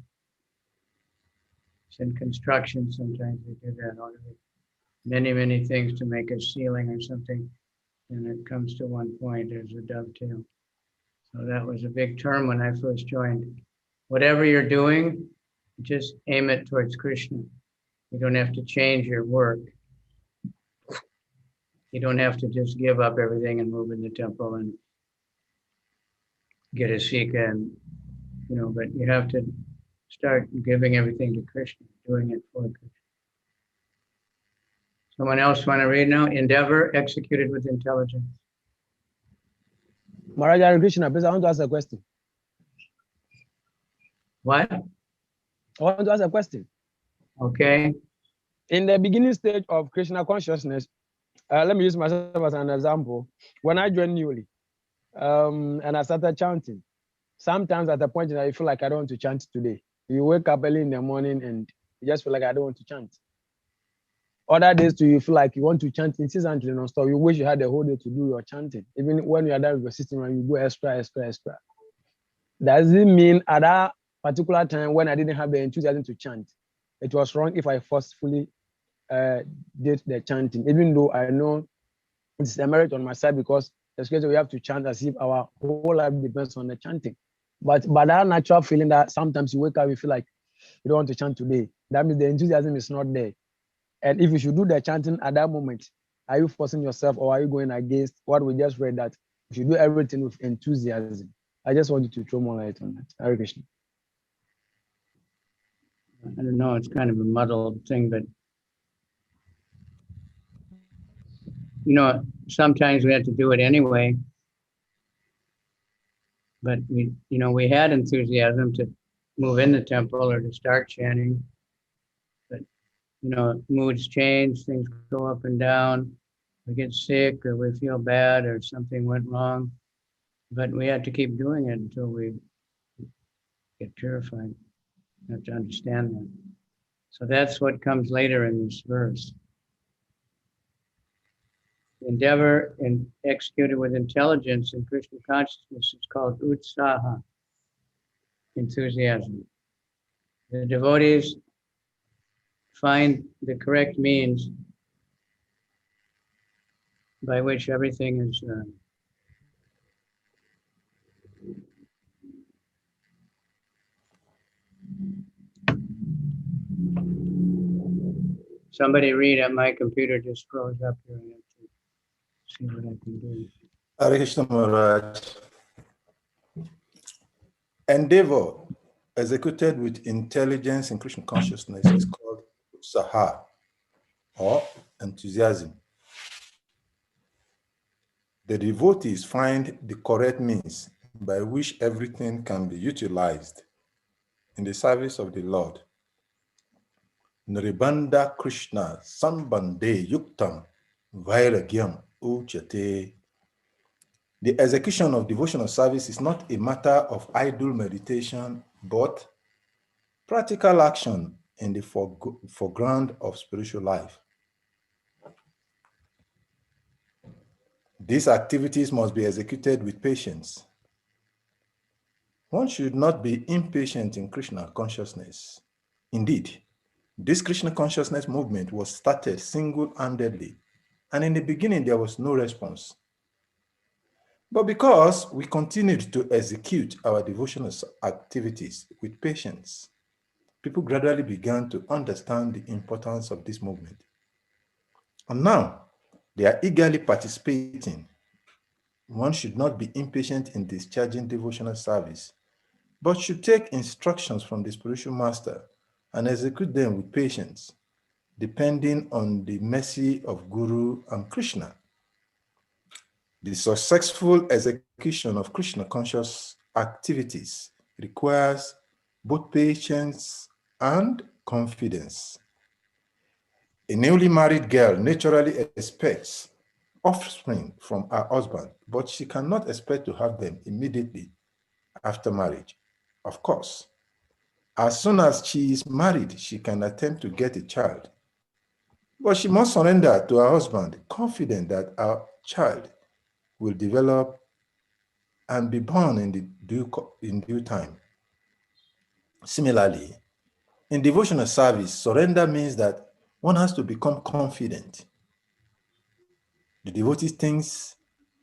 It's in construction, sometimes they do that. Many, many things to make a ceiling or something, and it comes to one point as a dovetail. So that was a big term when I first joined. Whatever you're doing, just aim it towards Krishna. You don't have to change your work. You don't have to just give up everything and move in the temple and get a Sika, and you know, but you have to start giving everything to Krishna, doing it for Krishna. Someone else want to read now? Endeavor executed with intelligence. Maharaj Hare Krishna, please, I want to ask a question. What? I want to ask a question. Okay. In the beginning stage of Krishna consciousness, let me use myself as an example. When I joined newly, and I started chanting, sometimes at the point that I feel like I don't want to chant today. You wake up early in the morning and you just feel like I don't want to chant. Other days too, you feel like you want to chant incessantly non-stop. You wish you had the whole day to do your chanting. Even when you are done with your system, and you go extra. Does it mean at that particular time when I didn't have the enthusiasm to chant, it was wrong if I forcefully did the chanting, even though I know it's a merit on my side because especially we have to chant as if our whole life depends on the chanting. But that natural feeling that sometimes you wake up, you feel like you don't want to chant today. That means the enthusiasm is not there. And if you should do the chanting at that moment, are you forcing yourself or are you going against what we just read that you should do everything with enthusiasm? I just wanted to throw more light on that. Hare Krishna. I don't know, it's kind of a muddled thing, but you know, sometimes we have to do it anyway. But we had enthusiasm to move in the temple or to start chanting. But moods change, things go up and down. We get sick or we feel bad or something went wrong. But we have to keep doing it until we get purified. You have to understand that. So that's what comes later in this verse. Endeavor and executed with intelligence in Krishna consciousness is called utsaha, enthusiasm. The devotees find the correct means by which everything is somebody read at my computer just froze up here. I have to see what I can do. Hare Krishna Maharaj. Endeavor executed with intelligence in Krishna consciousness is called utsaha or enthusiasm. The devotees find the correct means by which everything can be utilized in the service of the Lord. Niribanda Krishna Sambande Yuktam Vairagyam Uchate. The execution of devotional service is not a matter of idle meditation, but practical action in the foreground of spiritual life. These activities must be executed with patience. One should not be impatient in Krishna consciousness. Indeed, this Krishna consciousness movement was started single-handedly, and in the beginning there was no response. But because we continued to execute our devotional activities with patience, people gradually began to understand the importance of this movement. And now they are eagerly participating. One should not be impatient in discharging devotional service, but should take instructions from the spiritual master and execute them with patience, depending on the mercy of Guru and Krishna. The successful execution of Krishna conscious activities requires both patience and confidence. A newly married girl naturally expects offspring from her husband, but she cannot expect to have them immediately after marriage. Of course, As soon as she is married, she can attempt to get a child. But she must surrender to her husband, confident that our child will develop and be born in due time. Similarly, in devotional service, surrender means that one has to become confident. The devotee thinks,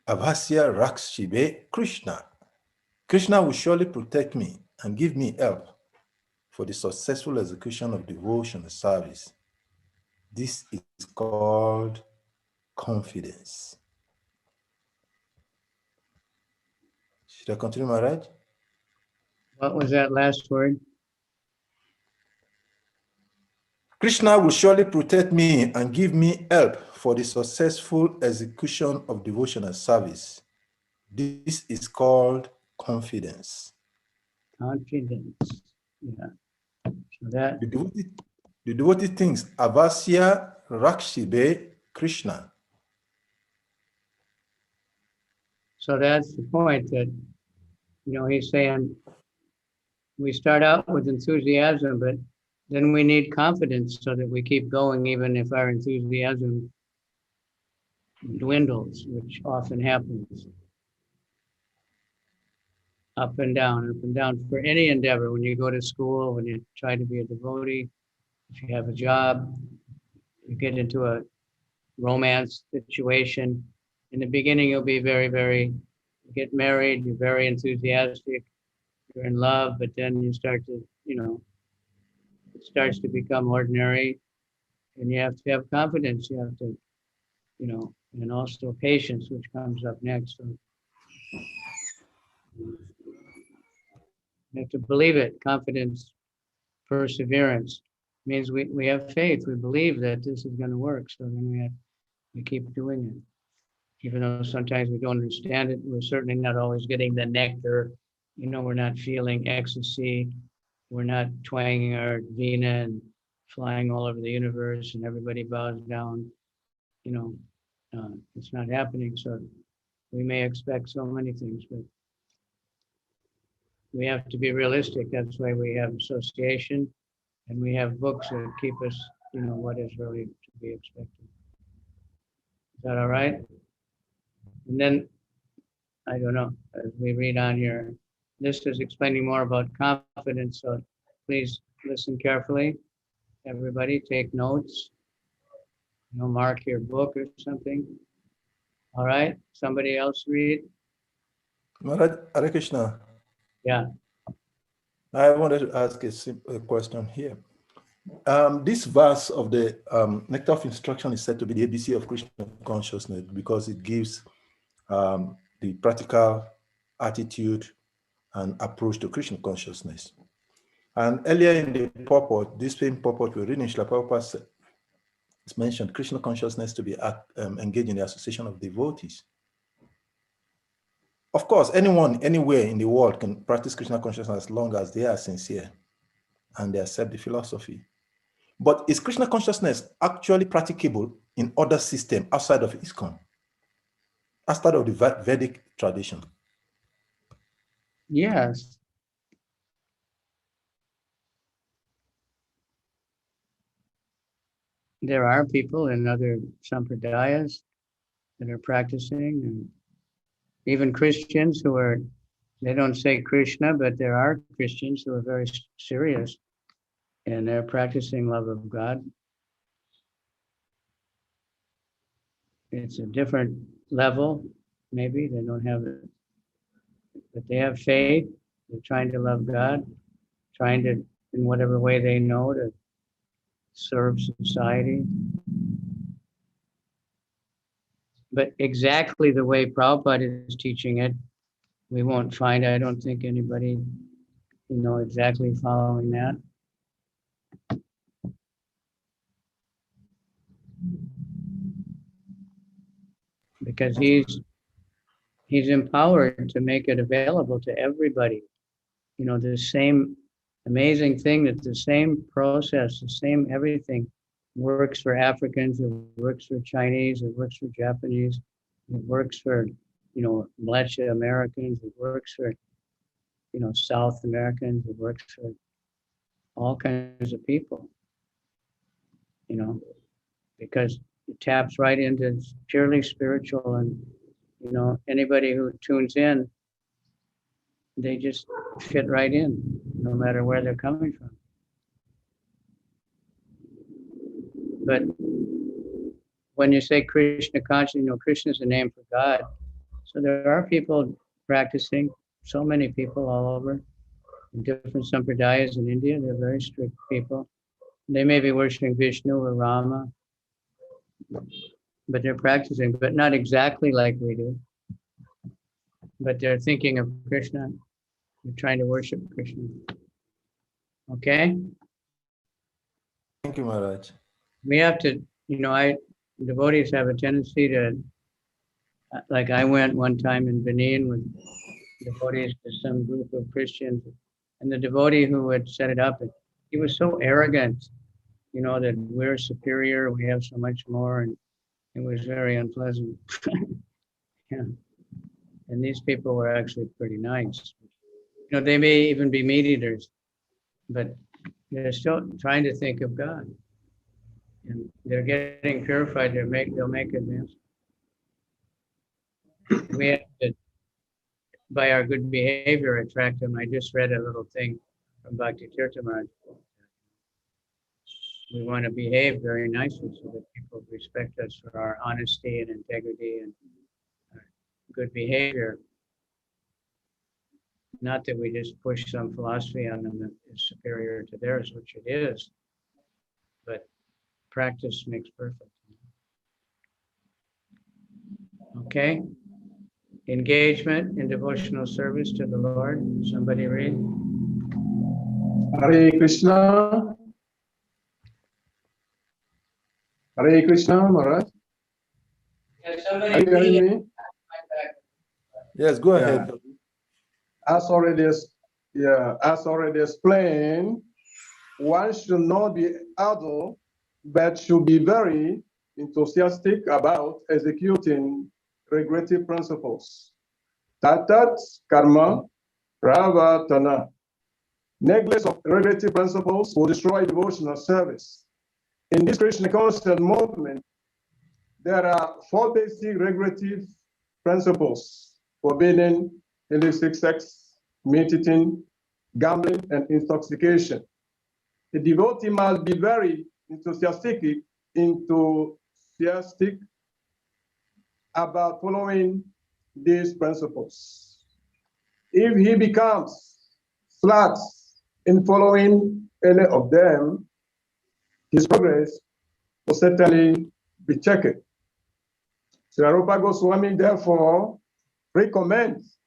Avasya Rakshibe Krishna. Krishna will surely protect me and give me help for the successful execution of devotional service. This is called confidence. Should I continue, Maharaj? What was that last word? Krishna will surely protect me and give me help for the successful execution of devotional service. This is called confidence. Confidence. Yeah. So that. The devotee thinks Avasya Rakshibe Krishna. So that's the point that, he's saying we start out with enthusiasm, but then we need confidence so that we keep going, even if our enthusiasm dwindles, which often happens. Up and down for any endeavor. When you go to school, when you try to be a devotee, if you have a job, you get into a romance situation. In the beginning, you'll be you get married, you're very enthusiastic, you're in love, but then you start to, it starts to become ordinary, and you have to have confidence. You have to, and also patience, which comes up next. So you have to believe it. Confidence, perseverance means we have faith. We believe that this is going to work. So then we keep doing it. Even though sometimes we don't understand it, we're certainly not always getting the nectar. We're not feeling ecstasy. We're not twanging our vina and flying all over the universe and everybody bows down. It's not happening. So we may expect so many things, but we have to be realistic. That's why we have association and we have books that keep us, what is really to be expected. Is that all right? And then, I don't know, as we read on here, this is explaining more about confidence. So please listen carefully. Everybody take notes. Mark your book or something. All right. Somebody else read. Maharaj, Hare Krishna. Yeah. I wanted to ask a question here. This verse of the Nectar of Instruction is said to be the ABC of Krishna consciousness because it gives the practical attitude and approach to Krishna consciousness. And earlier in the purport, this same purport we're reading, Srila Prabhupada it's mentioned Krishna consciousness to be engaged in the association of devotees. Of course, anyone, anywhere in the world can practice Krishna consciousness as long as they are sincere and they accept the philosophy. But is Krishna consciousness actually practicable in other systems outside of ISKCON, outside of the Vedic tradition? Yes. There are people in other sampradayas that are practicing, and even Christians they don't say Krishna, but there are Christians who are very serious and they're practicing love of God. It's a different level, maybe they don't have it, but they have faith. They're trying to love God, trying to, in whatever way they know, to serve society. But exactly the way Prabhupada is teaching it, we won't find, I don't think, anybody, exactly following that. Because he's empowered to make it available to everybody. The same amazing thing that the same process, the same everything works for Africans, it works for Chinese, it works for Japanese, it works for, Malaysia Americans, it works for, South Americans, it works for all kinds of people, you know, because it taps right into purely spiritual, and, you know, anybody who tunes in, they just fit right in, no matter where they're coming from. But when you say Krishna consciousness, you know, Krishna is a name for God. So there are people practicing, so many people all over, in different sampradayas in India. They're very strict people. They may be worshiping Vishnu or Rama, but they're practicing, but not exactly like we do. But they're thinking of Krishna. They're trying to worship Krishna. Okay? Thank you, Maharaj. We have to, you know, devotees have a tendency to, like I went one time in Benin with devotees to some group of Christians, and the devotee who had set it up, he was so arrogant, you know, that we're superior, we have so much more, and it was very unpleasant. Yeah. And these people were actually pretty nice. You know, they may even be meat eaters, but they're still trying to think of God. And they're getting purified, they'll make advances. We have to, by our good behavior, attract them. I just read a little thing from Bhakti Tirthamaraj. We want to behave very nicely so that people respect us for our honesty and integrity and good behavior. Not that we just push some philosophy on them that is superior to theirs, which it is, but practice makes perfect. Okay? Engagement in devotional service to the Lord. Somebody read. Hare Krishna. Hare Krishna, Maharaj. Are you hearing me? Yes, go ahead. As already explained, one should not be idle, but should be very enthusiastic about executing regrettive principles. Tatat karma pravartana. Neglect of regrettive principles will destroy devotional service. In this Krishna conscious movement, there are 4 basic regrettive principles: forbidding illicit sex, meat eating, gambling, and intoxication. The devotee must be very enthusiastic about following these principles. If he becomes slack in following any of them, his progress will certainly be checked. Srila Rupa Goswami therefore recommends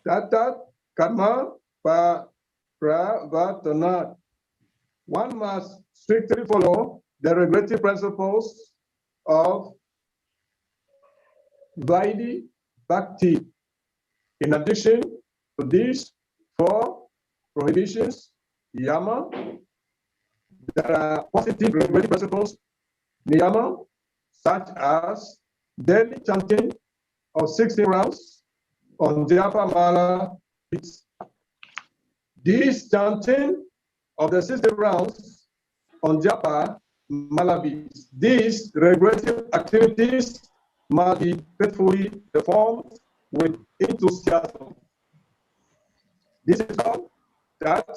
that karma pravartana. One must strictly follow the regrettive principles of Vaidhi Bhakti. In addition to these 4 prohibitions, yama, there are positive regrettive principles, niyama, such as daily chanting of 16 rounds on Japa Mala beats. This chanting of the 16 rounds on Japa Mala beats, these regrettive activities must be faithfully performed with enthusiasm. This is called that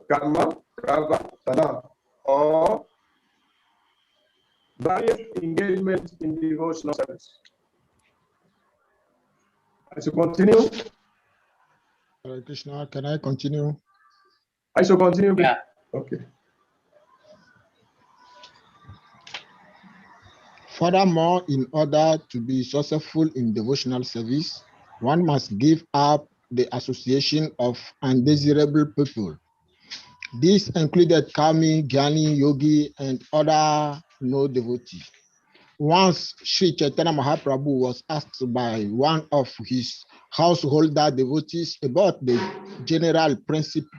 karma pravartana, or various engagement in devotional service. I should continue. Hare Krishna, can I continue? I should continue. Yeah. Okay. Furthermore, in order to be successful in devotional service, one must give up the association of undesirable people. This included Kami, Gyani, Yogi, and other no devotees. Once Sri Chaitanya Mahaprabhu was asked by one of his householder devotees about the general principle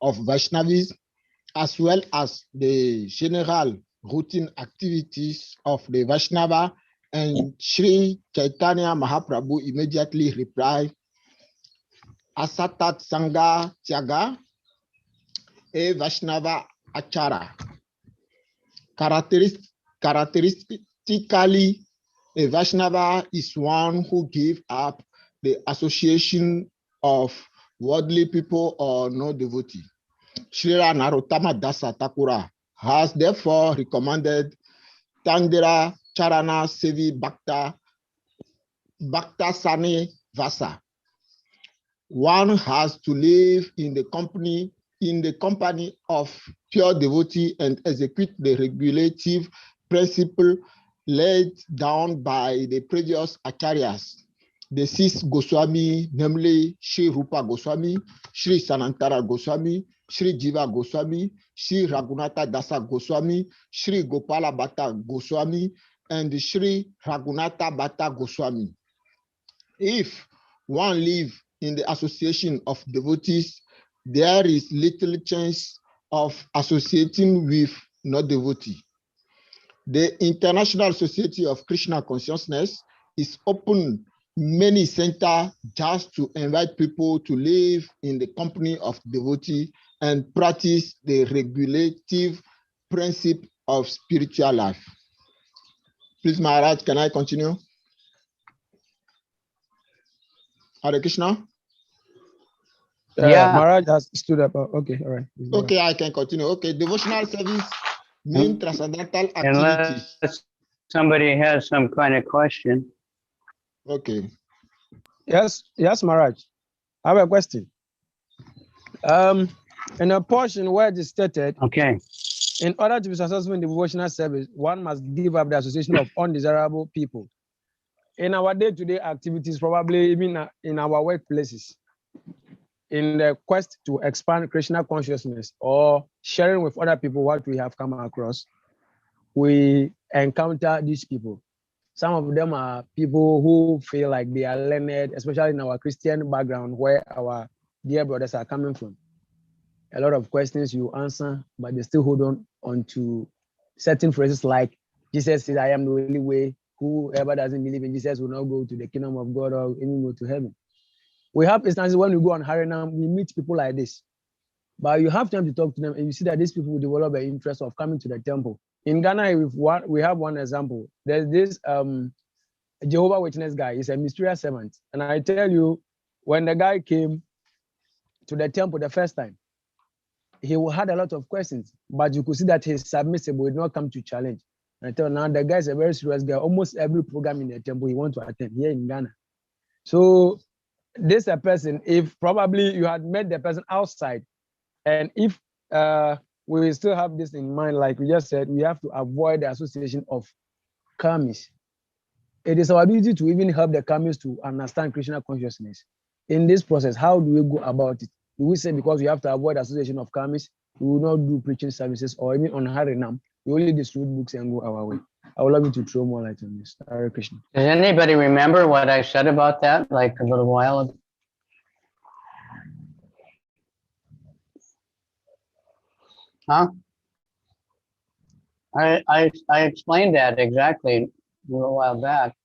of Vaishnavism, as well as the general routine activities of the Vaishnava, and Sri Chaitanya Mahaprabhu immediately replied, Asatat Sangha Tyaga, a Vaishnava Achara. Characteristically, a Vaishnava is one who gives up the association of worldly people or no devotee. Srila Narottama Dasa Thakura has therefore recommended Tandira Charana Sevi Bhakta Sane Vasa. One has to live in the company of pure devotee and execute the regulative principle laid down by the previous acharyas, the 6 Goswami, namely Sri Rupa Goswami, Sri Sanantara Goswami, Sri Jiva Goswami, Sri Raghunatha Dasa Goswami, Sri Gopala Bhatta Goswami, and Sri Raghunatha Bhatta Goswami. If one live in the association of devotees, there is little chance of associating with no devotee. The International Society of Krishna Consciousness is open many centers just to invite people to live in the company of devotee and practice the regulative principle of spiritual life. Please, Maharaj, can I continue? Hare Krishna. Yeah. Maharaj has stood up. Okay, all right. Okay, I can continue. Okay, devotional service mean transcendental activities. Unless somebody has some kind of question. Okay. Yes, Maharaj. I have a question. In a portion where it is stated, Okay. in order to be successful in devotional service, one must give up the association of undesirable people. In our day-to-day activities, probably even in our workplaces, in the quest to expand Krishna consciousness or sharing with other people what we have come across, we encounter these people. Some of them are people who feel like they are learned, especially in our Christian background where our dear brothers are coming from. A lot of questions you answer, but they still hold on to certain phrases like, Jesus said, I am the only way. Whoever doesn't believe in Jesus will not go to the kingdom of God or even go to heaven. We have instances when we go on Harinam, we meet people like this. But you have time to talk to them and you see that these people will develop an interest of coming to the temple. In Ghana, we have one example. There's this Jehovah Witness guy. He's a mysterious servant. And I tell you, when the guy came to the temple the first time, he had a lot of questions, but you could see that he's submissive, would not come to challenge. And I tell you now, the guy is a very serious guy. Almost every program in the temple he wants to attend here in Ghana. So this a person, if probably you had met the person outside, and if we still have this in mind, like we just said, we have to avoid the association of karmis. It is our duty to even help the karmis to understand Krishna consciousness. In this process, how do we go about it? Do we say because we have to avoid association of karmis, we will not do preaching services or even on Harinam, we only distribute books and go our way? I would love you to throw more light on this. Hare Krishna. Does anybody remember what I said about that like a little while ago? Huh? I explained that exactly a little while back.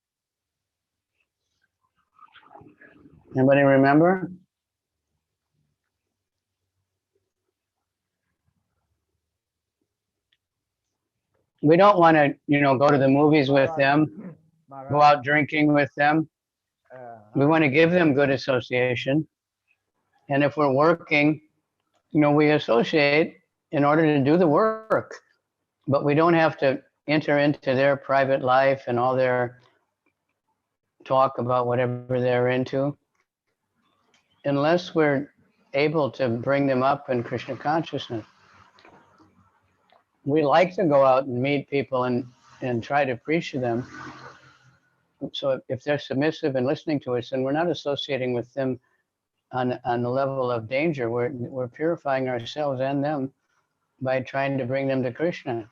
Anybody remember? We don't want to, go to the movies with them, go out drinking with them. We want to give them good association. And if we're working, we associate in order to do the work. But we don't have to enter into their private life and all their talk about whatever they're into, unless we're able to bring them up in Krishna consciousness. We like to go out and meet people and try to preach to them. So if they're submissive and listening to us, then we're not associating with them on the level of danger. We're purifying ourselves and them by trying to bring them to Krishna.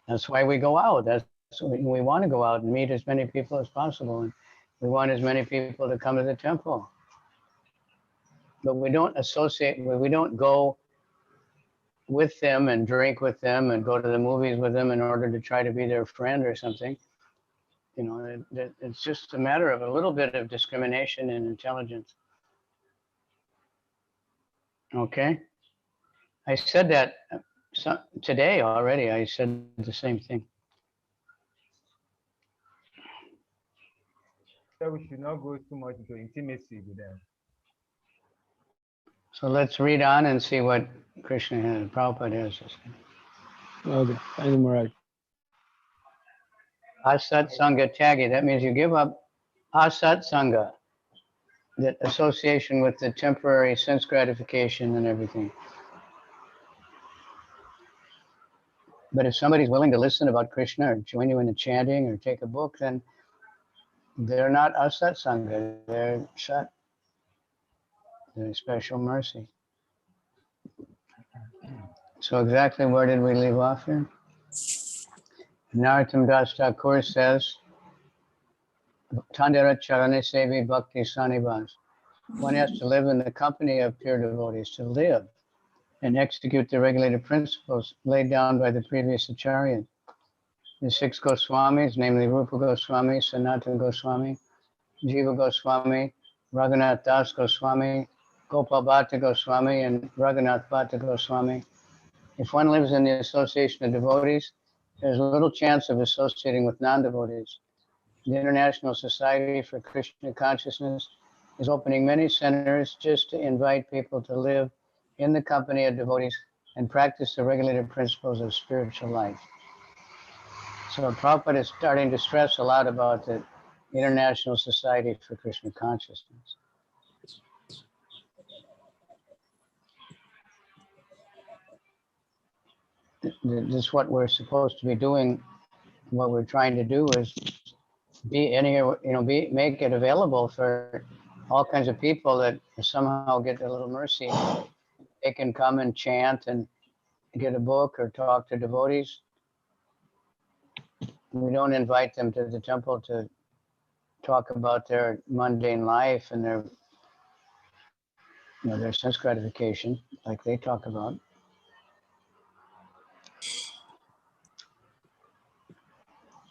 That's why we go out. We want to go out and meet as many people as possible. And we want as many people to come to the temple. But we don't associate, we don't go with them and drink with them and go to the movies with them in order to try to be their friend or something. It's just a matter of a little bit of discrimination and intelligence. Okay? I said that today already. I said the same thing. So we should not go too much into intimacy with them. So let's read on and see what Krishna and Prabhupada has to say. Okay, thank you, Maharaj. Asat Sangha Tyagi, that means you give up Asat Sangha, that association with the temporary sense gratification and everything. But if somebody's willing to listen about Krishna or join you in the chanting or take a book, then they're not Asat Sangha, they're Sat. They're special mercy. So exactly where did we leave off here? Narottam Das Thakur says, Tandera Charane Sevi Bhakti Sanibhas. One has to live in the company of pure devotees to live and execute the regulated principles laid down by the previous acharyas. The 6 Goswamis, namely Rupa Goswami, Sanatana Goswami, Jiva Goswami, Raghunath Das Goswami, Gopal Bhatta Goswami, and Raghunath Bhatta Goswami. If one lives in the association of devotees, there's little chance of associating with non-devotees. The International Society for Krishna Consciousness is opening many centers just to invite people to live in the company of devotees and practice the regulated principles of spiritual life. So Prabhupada is starting to stress a lot about the International Society for Krishna Consciousness. This is what we're supposed to be doing. What we're trying to do is make it available for all kinds of people that somehow get a little mercy. They can come and chant and get a book or talk to devotees. We don't invite them to the temple to talk about their mundane life and their sense gratification like they talk about.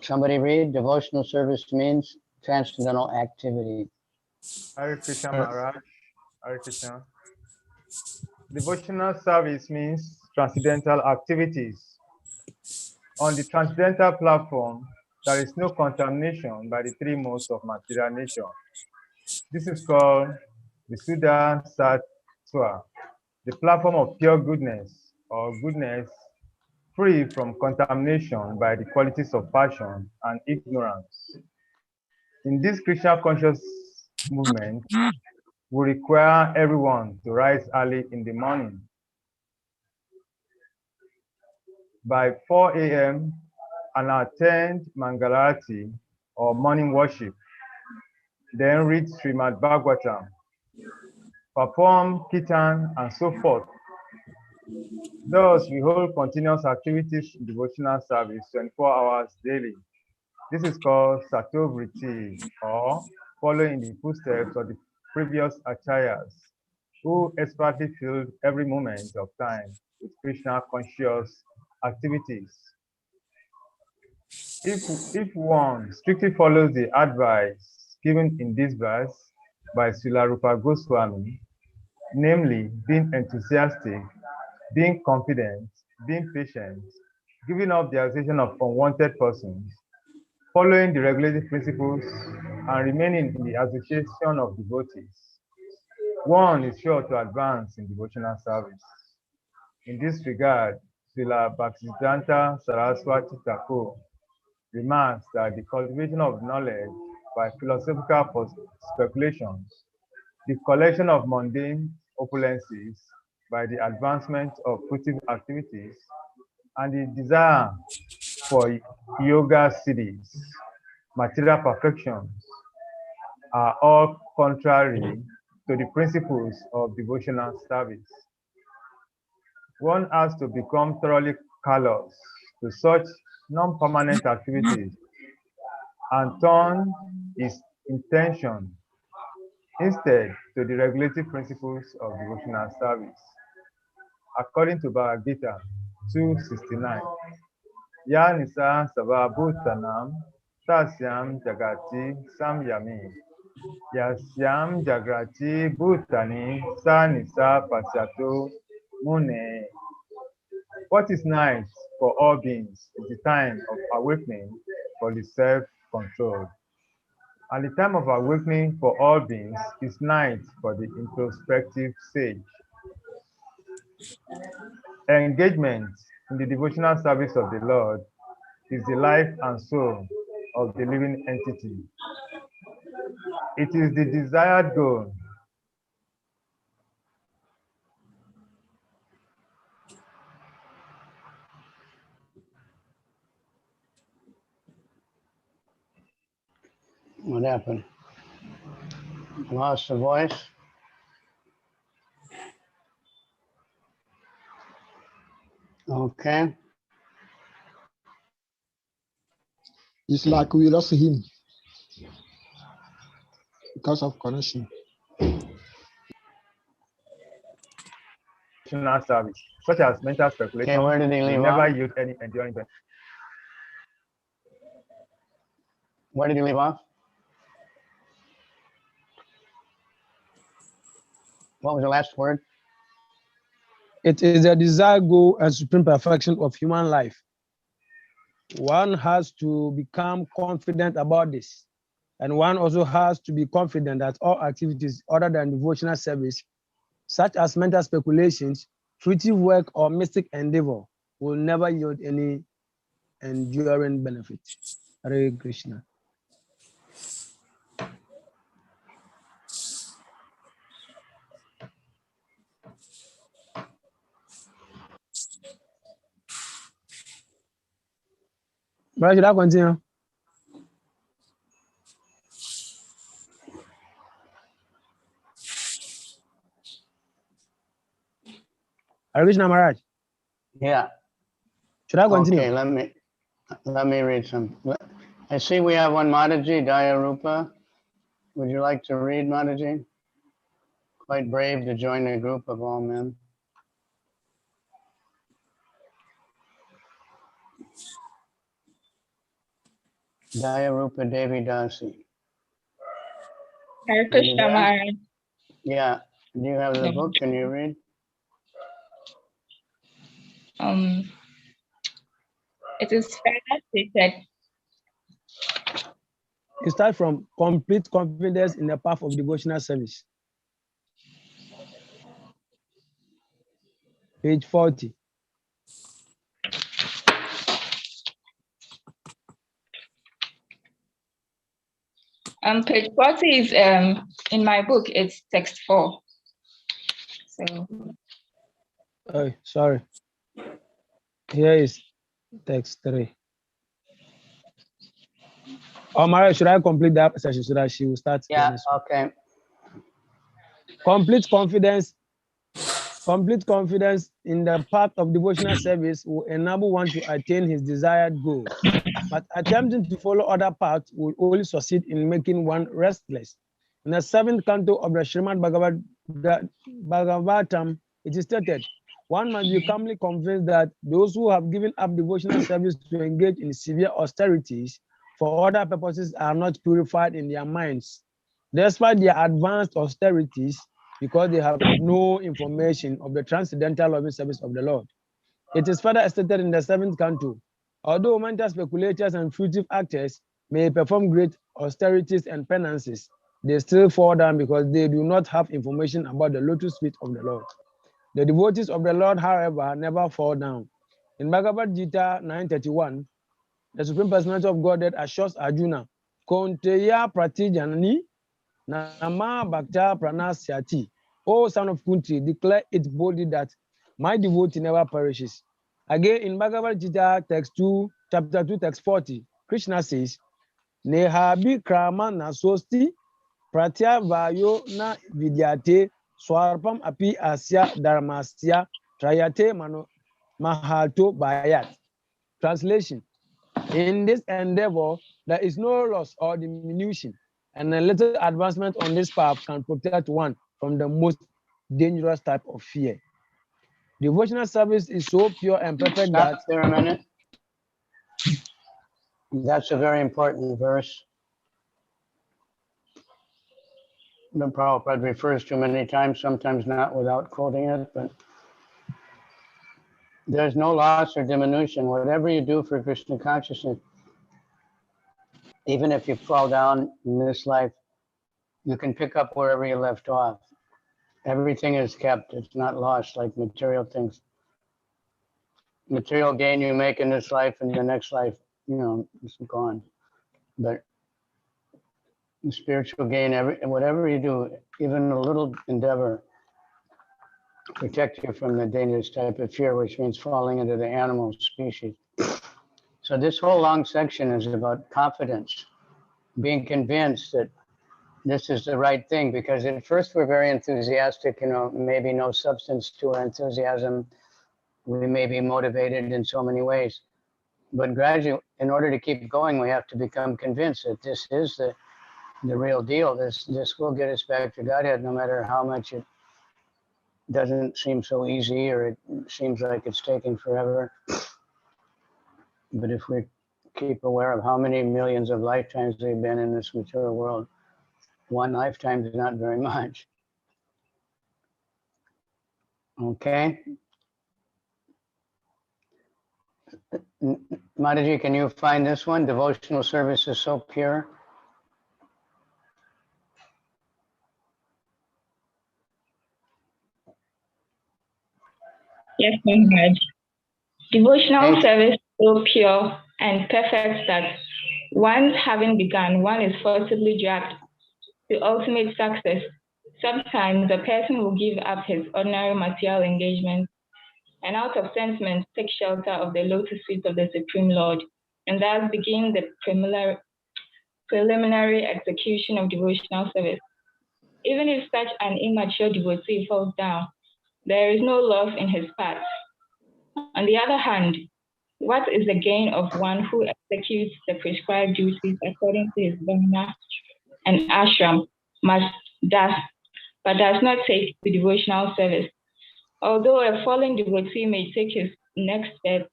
Somebody read, devotional service means transcendental activity. Hare Krishna Maharaj, Hare Krishna. Devotional service means transcendental activities. On the transcendental platform, there is no contamination by the 3 modes of material nature. This is called the Suddha Sattva, the platform of pure goodness or goodness free from contamination by the qualities of passion and ignorance. In this Krishna conscious movement, we require everyone to rise early in the morning. By 4 a.m. and attend Mangalarati or morning worship, then read Srimad Bhagavatam, perform Kirtan and so forth. Thus, we hold continuous activities in devotional service 24 hours daily. This is called Satovritti, or following the footsteps of the previous acharyas, who expertly filled every moment of time with Krishna conscious activities. If one strictly follows the advice given in this verse by Srila Rupa Goswami, namely being enthusiastic, being confident, being patient, giving up the association of unwanted persons, following the regulated principles, and remaining in the association of devotees, one is sure to advance in devotional service. In this regard, Srila Bhaktisiddhanta Saraswati Thakur remarks that the cultivation of knowledge by philosophical speculations, the collection of mundane opulences by the advancement of fruitive activities, and the desire for yoga siddhis, material perfections, are all contrary to the principles of devotional service. One has to become thoroughly callous to such non-permanent activities and turn his intention instead to the regulative principles of devotional service. According to Bhagavad Gita 2:69, Ya nisa sava bhutanam tasyam jagati samyami yasyam jagrati bhutani sa nisa pasyato mune. What is night for all beings is the time of awakening for the self-control. And the time of awakening for all beings is night for the introspective sage. Engagement in the devotional service of the Lord is the life and soul of the living entity. It is the desired goal. What happened? Lost the voice? Okay. It's like we lost him because of connection. Devotional service, such as mental speculation, Okay, where did he will leave never off? yield any enduring benefit. Where did he leave off? What was the last word? It is a desired goal and supreme perfection of human life. One has to become confident about this. And one also has to be confident that all activities other than devotional service, such as mental speculations, fruitive work, or mystic endeavor, will never yield any enduring benefit. Hare Krishna. Brother, should I continue? Hare Krishna Maharaj. Yeah. Should I continue? Okay, let me read some. I see we have one Mataji, Dayarupa. Would you like to read, Mataji? Quite brave to join a group of all men. Dayarupa Devi Dasi. Hare Are you Krishna there? Maharaj. Yeah. Do you have the Yeah. book? Can you read? It is further stated. You start from complete confidence in the path of devotional service. Page 40. Page 40 is in my book. It's text 4. So. Oh, sorry. Here is text 3. Oh, Maria, should I complete that session so that she will start? Yeah. Okay. Complete confidence in the path of devotional service will enable one to attain his desired goal. But attempting to follow other paths will only succeed in making one restless. In the 7th canto of the Srimad Bhagavatam, it is stated, one must be calmly convinced that those who have given up devotional service to engage in severe austerities for other purposes are not purified in their minds, despite their advanced austerities, because they have no information of the transcendental loving service of the Lord. It is further stated in the 7th canto, although mental speculators and fruitive actors may perform great austerities and penances, they still fall down because they do not have information about the lotus feet of the Lord. The devotees of the Lord, however, never fall down. In Bhagavad Gita 9:31, the Supreme Personality of Godhead assures Arjuna, Konteya Pratijanani Nama Bhakta Pranasyati. O son of Kunti, declare it boldly that my devotee never perishes. Again, in Bhagavad Gita, text 2, chapter 2, text 40, Krishna says, Nehabi Krama Nasosti Pratya Vayo Na Vidyate Swarpam Api Asya Dharmasya Trayate Mahato Bayat. Translation: in this endeavor, there is no loss or diminution, and a little advancement on this path can protect one from the most dangerous type of fear. Devotional service is so pure and perfect Stop that... there a minute. That's a very important verse. The Prabhupada refers to many times, sometimes not without quoting it, but there's no loss or diminution. Whatever you do for Krishna consciousness, even if you fall down in this life, you can pick up wherever you left off. Everything is kept. It's not lost like material things. Material gain you make in this life and the next life, it's gone. But the spiritual gain, whatever you do, even a little endeavor, protect you from the dangerous type of fear, which means falling into the animal species. So this whole long section is about confidence, being convinced that this is the right thing, because at first we're very enthusiastic, maybe no substance to our enthusiasm. We may be motivated in so many ways, but gradually, in order to keep going, we have to become convinced that this is the real deal. This will get us back to Godhead, no matter how much it doesn't seem so easy, or it seems like it's taking forever. But if we keep aware of how many millions of lifetimes we've been in this material world, one lifetime is not very much. Okay. Mataji, can you find this one? Devotional service is so pure. Yes, Maharaj. Devotional service is so pure and perfect that once having begun, one is forcibly dragged to ultimate success. Sometimes a person will give up his ordinary material engagements and out of sentiment take shelter of the lotus feet of the Supreme Lord, and thus begin the preliminary execution of devotional service. Even if such an immature devotee falls down, there is no loss in his path. On the other hand, what is the gain of one who executes the prescribed duties according to his varna and ashram, but does not take the devotional service? Although a fallen devotee may take his next step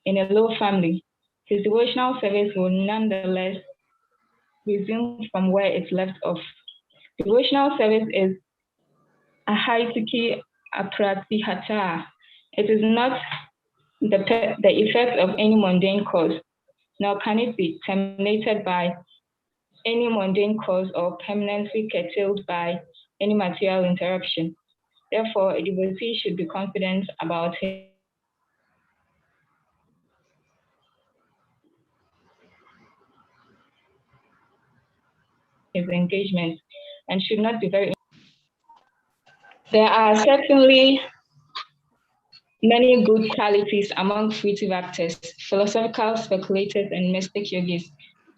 in a low family, his devotional service will nonetheless resume from where it left off. Devotional service is ahaituki apratihata. It is not the effect of any mundane cause, nor can it be terminated by any mundane cause or permanently curtailed by any material interruption. Therefore, a devotee should be confident about his engagement and should not be very. There are certainly many good qualities among fruitive actors, philosophical speculators, and mystic yogis,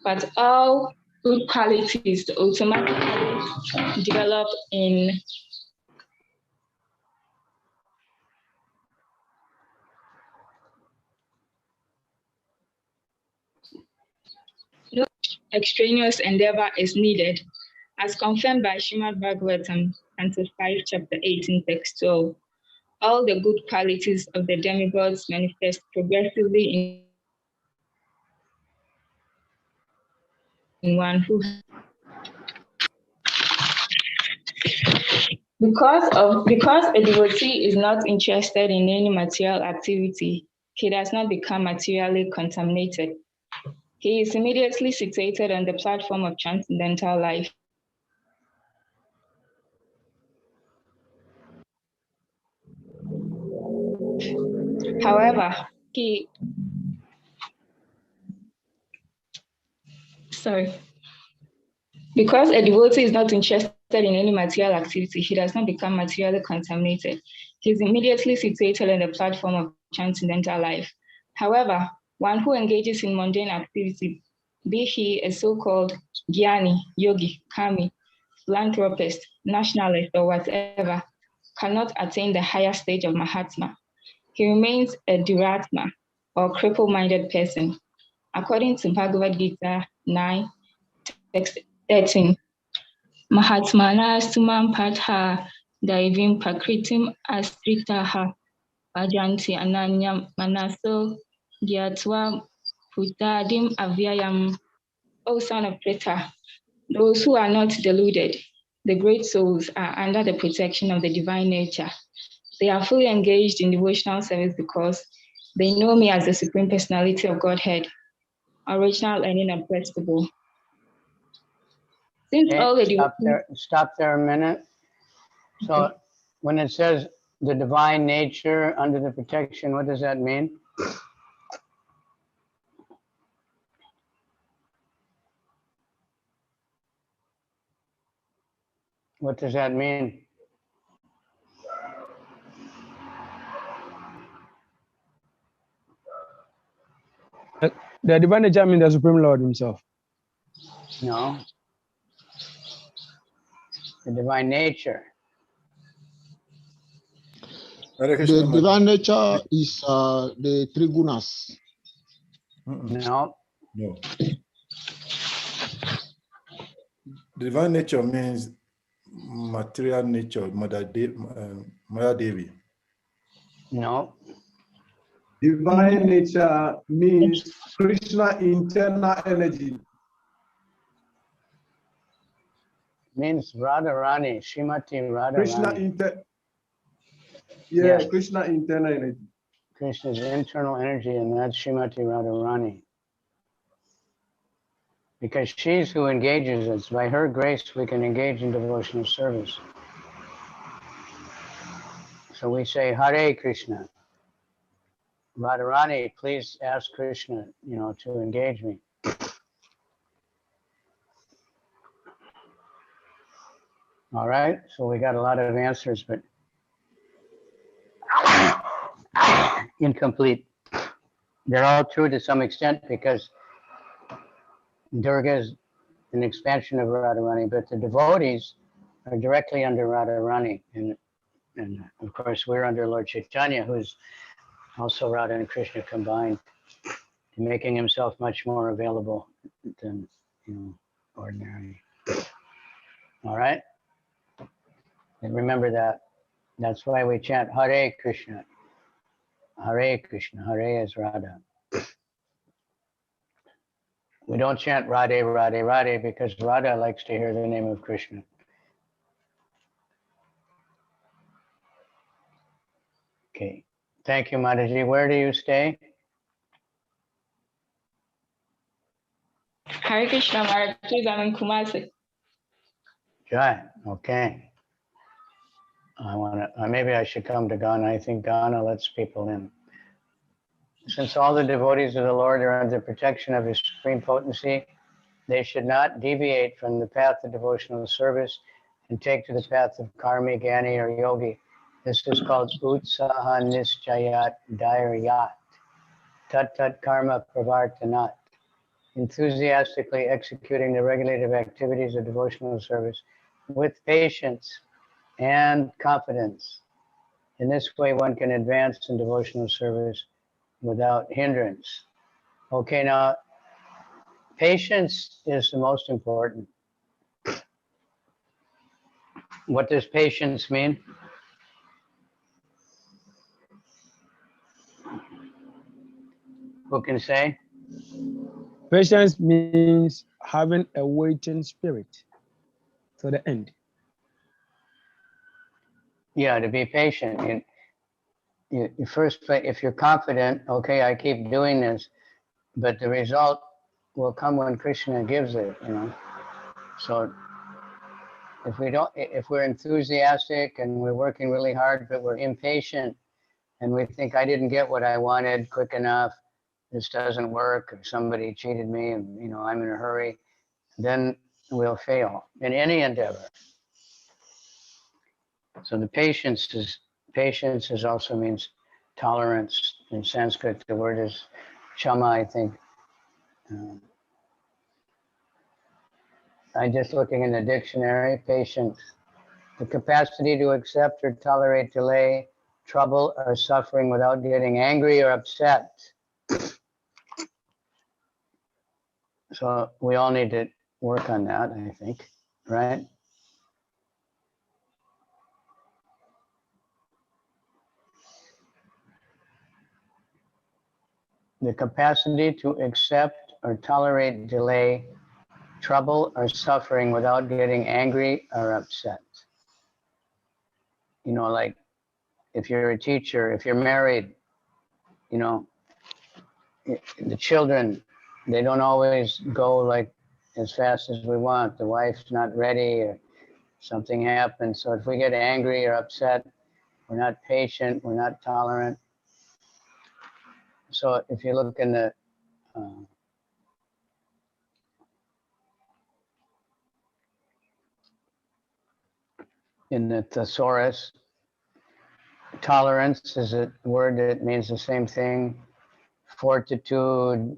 but all good qualities automatically develop in no extraneous endeavor is needed, as confirmed by Srimad Bhagavatam, Canto 5, Chapter 18, Text 12. All the good qualities of the demigods manifest progressively in one who, because a devotee is not interested in any material activity, he does not become materially contaminated. He is immediately situated on the platform of transcendental life. However, because a devotee is not interested in any material activity, he does not become materially contaminated. He is immediately situated on the platform of transcendental life. However, one who engages in mundane activity, be he a so-called jnani, yogi, kami, philanthropist, nationalist, or whatever, cannot attain the higher stage of Mahatma. He remains a Duratma, or cripple-minded person. According to Bhagavad Gita 9, text 13, Mahatmana sumam patha daivim prakritim astritaha vajanti ananyam manaso gyatva putadim avyayam. O son of Pritha, those who are not deluded, the great souls, are under the protection of the divine nature. They are fully engaged in devotional service because They know me as the Supreme Personality of Godhead, original and inexpressible. Since Okay, all the stop there a minute. So Okay. when it says the divine nature under the protection, what does that mean? What does that mean? The divine nature means the Supreme Lord himself. No. The divine nature. The divine nature is the three gunas. No. No. Divine nature means material nature, Mother Devi. No. Divine nature means Krishna internal energy. Means Radharani, Srimati Krishna Radharani. Yes, Yes. Krishna internal energy. Krishna's internal energy, and that's Srimati Radharani. Because she's who engages us. By her grace, we can engage in devotional service. So we say, Hare Krishna. Radharani, please ask Krishna, to engage me. All right, so we got a lot of answers, but incomplete. They're all true to some extent because Durga is an expansion of Radharani, but the devotees are directly under Radharani. And of course, we're under Lord Chaitanya, who's also Radha and Krishna combined, making himself much more available than ordinary. All right? And remember that. That's why we chant Hare Krishna. Hare Krishna. Hare is Radha. We don't chant Radhe, Radhe, Radhe because Radha likes to hear the name of Krishna. Okay. Thank you, Mataji. Where do you stay? Hare Krishna Maharaj, please, I'm in Kumasi. Jai. Okay. Maybe I should come to Ghana. I think Ghana lets people in. Since all the devotees of the Lord are under protection of His supreme potency, they should not deviate from the path of devotional service and take to the path of karmi, gyani, or yogi. This is called utsaha nischayat dhairyat, tat tat karma pravartanat, enthusiastically executing the regulative activities of devotional service with patience and confidence. In this way, one can advance in devotional service without hindrance. Okay, now, patience is the most important. What does patience mean? Who can say? Patience means having a waiting spirit to the end. Yeah, to be patient. You first, if you're confident, okay, I keep doing this, but the result will come when Krishna gives it, So if we're enthusiastic and we're working really hard, but we're impatient and we think I didn't get what I wanted quick enough, this doesn't work, or somebody cheated me and, I'm in a hurry, then we'll fail in any endeavor. So the patience is also means tolerance. In Sanskrit, the word is chama, I think. I'm just looking in the dictionary. Patience, the capacity to accept or tolerate delay, trouble, or suffering without getting angry or upset. So we all need to work on that, I think, right? The capacity to accept or tolerate delay, trouble, or suffering without getting angry or upset. Like if you're a teacher, if you're married, you know, the children, they don't always go like as fast as we want. The wife's not ready or something happens. So if we get angry or upset, we're not patient, we're not tolerant. So if you look in the thesaurus, tolerance is a word that means the same thing. Fortitude,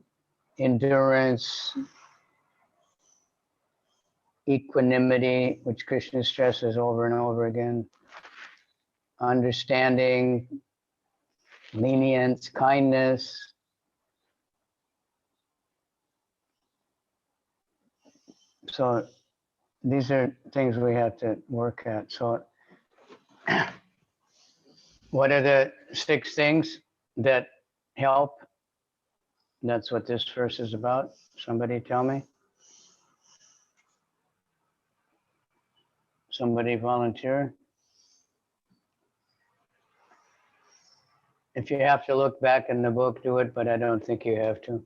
endurance, equanimity, which Krishna stresses over and over again, understanding, lenience, kindness. So these are things we have to work at. So what are the 6 things that help? That's what this verse is about. Somebody tell me. Somebody volunteer. If you have to look back in the book, do it, but I don't think you have to.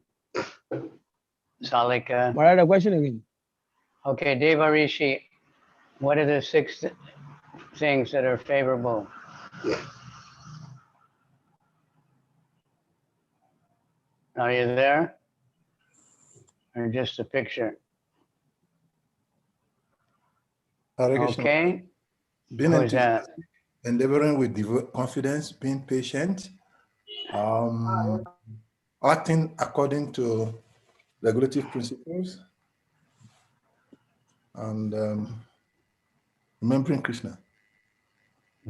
Salika. What are the question again? Okay, Deva Rishi, what are the 6 things that are favorable? Are you there? Or just a picture? Okay. Being Who's that? endeavoring with confidence, being patient, acting according to regulative principles, and remembering Krishna.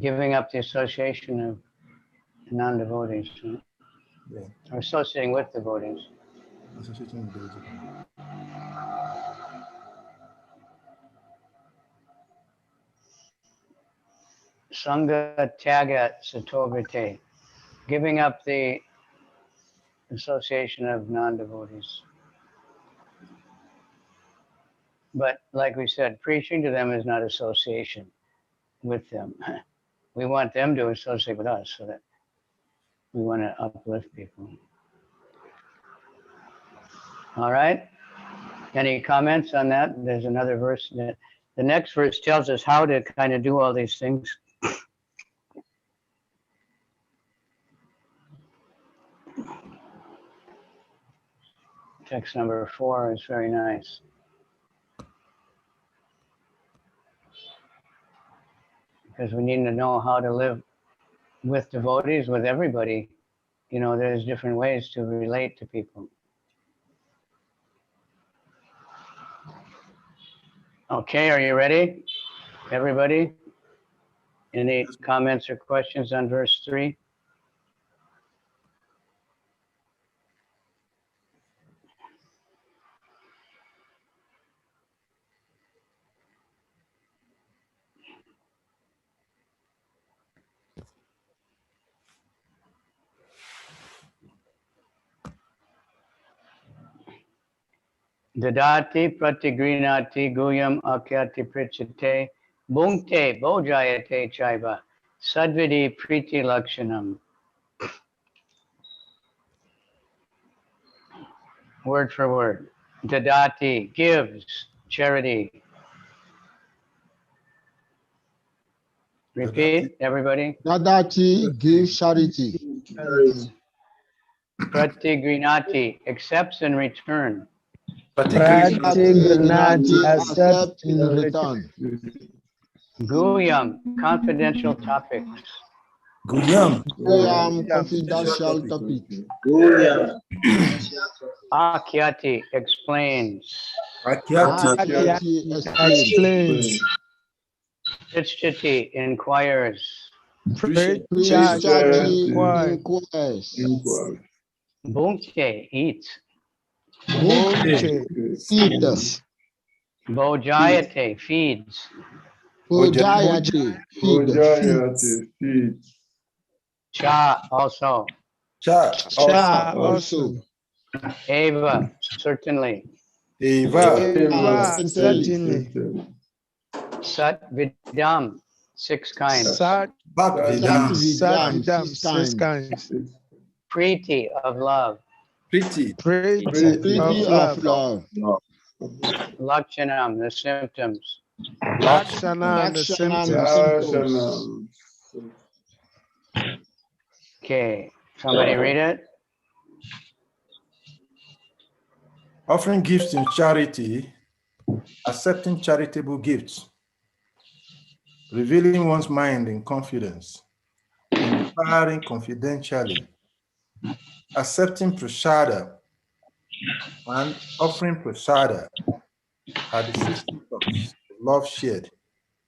Giving up the association of non-devotees, right? Yeah. Or associating with devotees. Associating with devotees. Sangha tyaga satovite, giving up the association of non-devotees. But like we said, preaching to them is not association with them. We want them to associate with us, so that we want to uplift people. All right. Any comments on that? There's another verse. The next verse tells us how to kind of do all these things. Text number 4 is very nice. Because we need to know how to live with devotees, with everybody. You know, there's different ways to relate to people. Okay, are you ready? Everybody? Any comments or questions on verse 3? Dadati pratigrinati guyam akyati prichate bhunkte bojayate chaiva sadvidi priti lakshanam. Word for word. Dadati, gives, charity. Repeat, everybody. Dadati gives charity. Pratigrinati, accepts in return. Pratigrinati, accept in return. Guyam, confidential topics. Guyam, confidential topic. Akyati, explains. Akyati explains. Prichati, inquires. Prichati inquires. Bhunkte, eats. Eat. Bojayate, feeds. Bojayati feeds. Cha, also. Cha also. Eva, certainly. Eva certainly. Sat vidam, 6 kinds. Sat vidam, 6 kinds. Preeti of love. Pretty. Pretty of love. Lakshanam, the symptoms. Lakshana, the symptoms. Okay, somebody read it? Offering gifts in charity, accepting charitable gifts, revealing one's mind in confidence, inquiring confidentially, accepting prasada, and offering prasada are the 6 types of love shared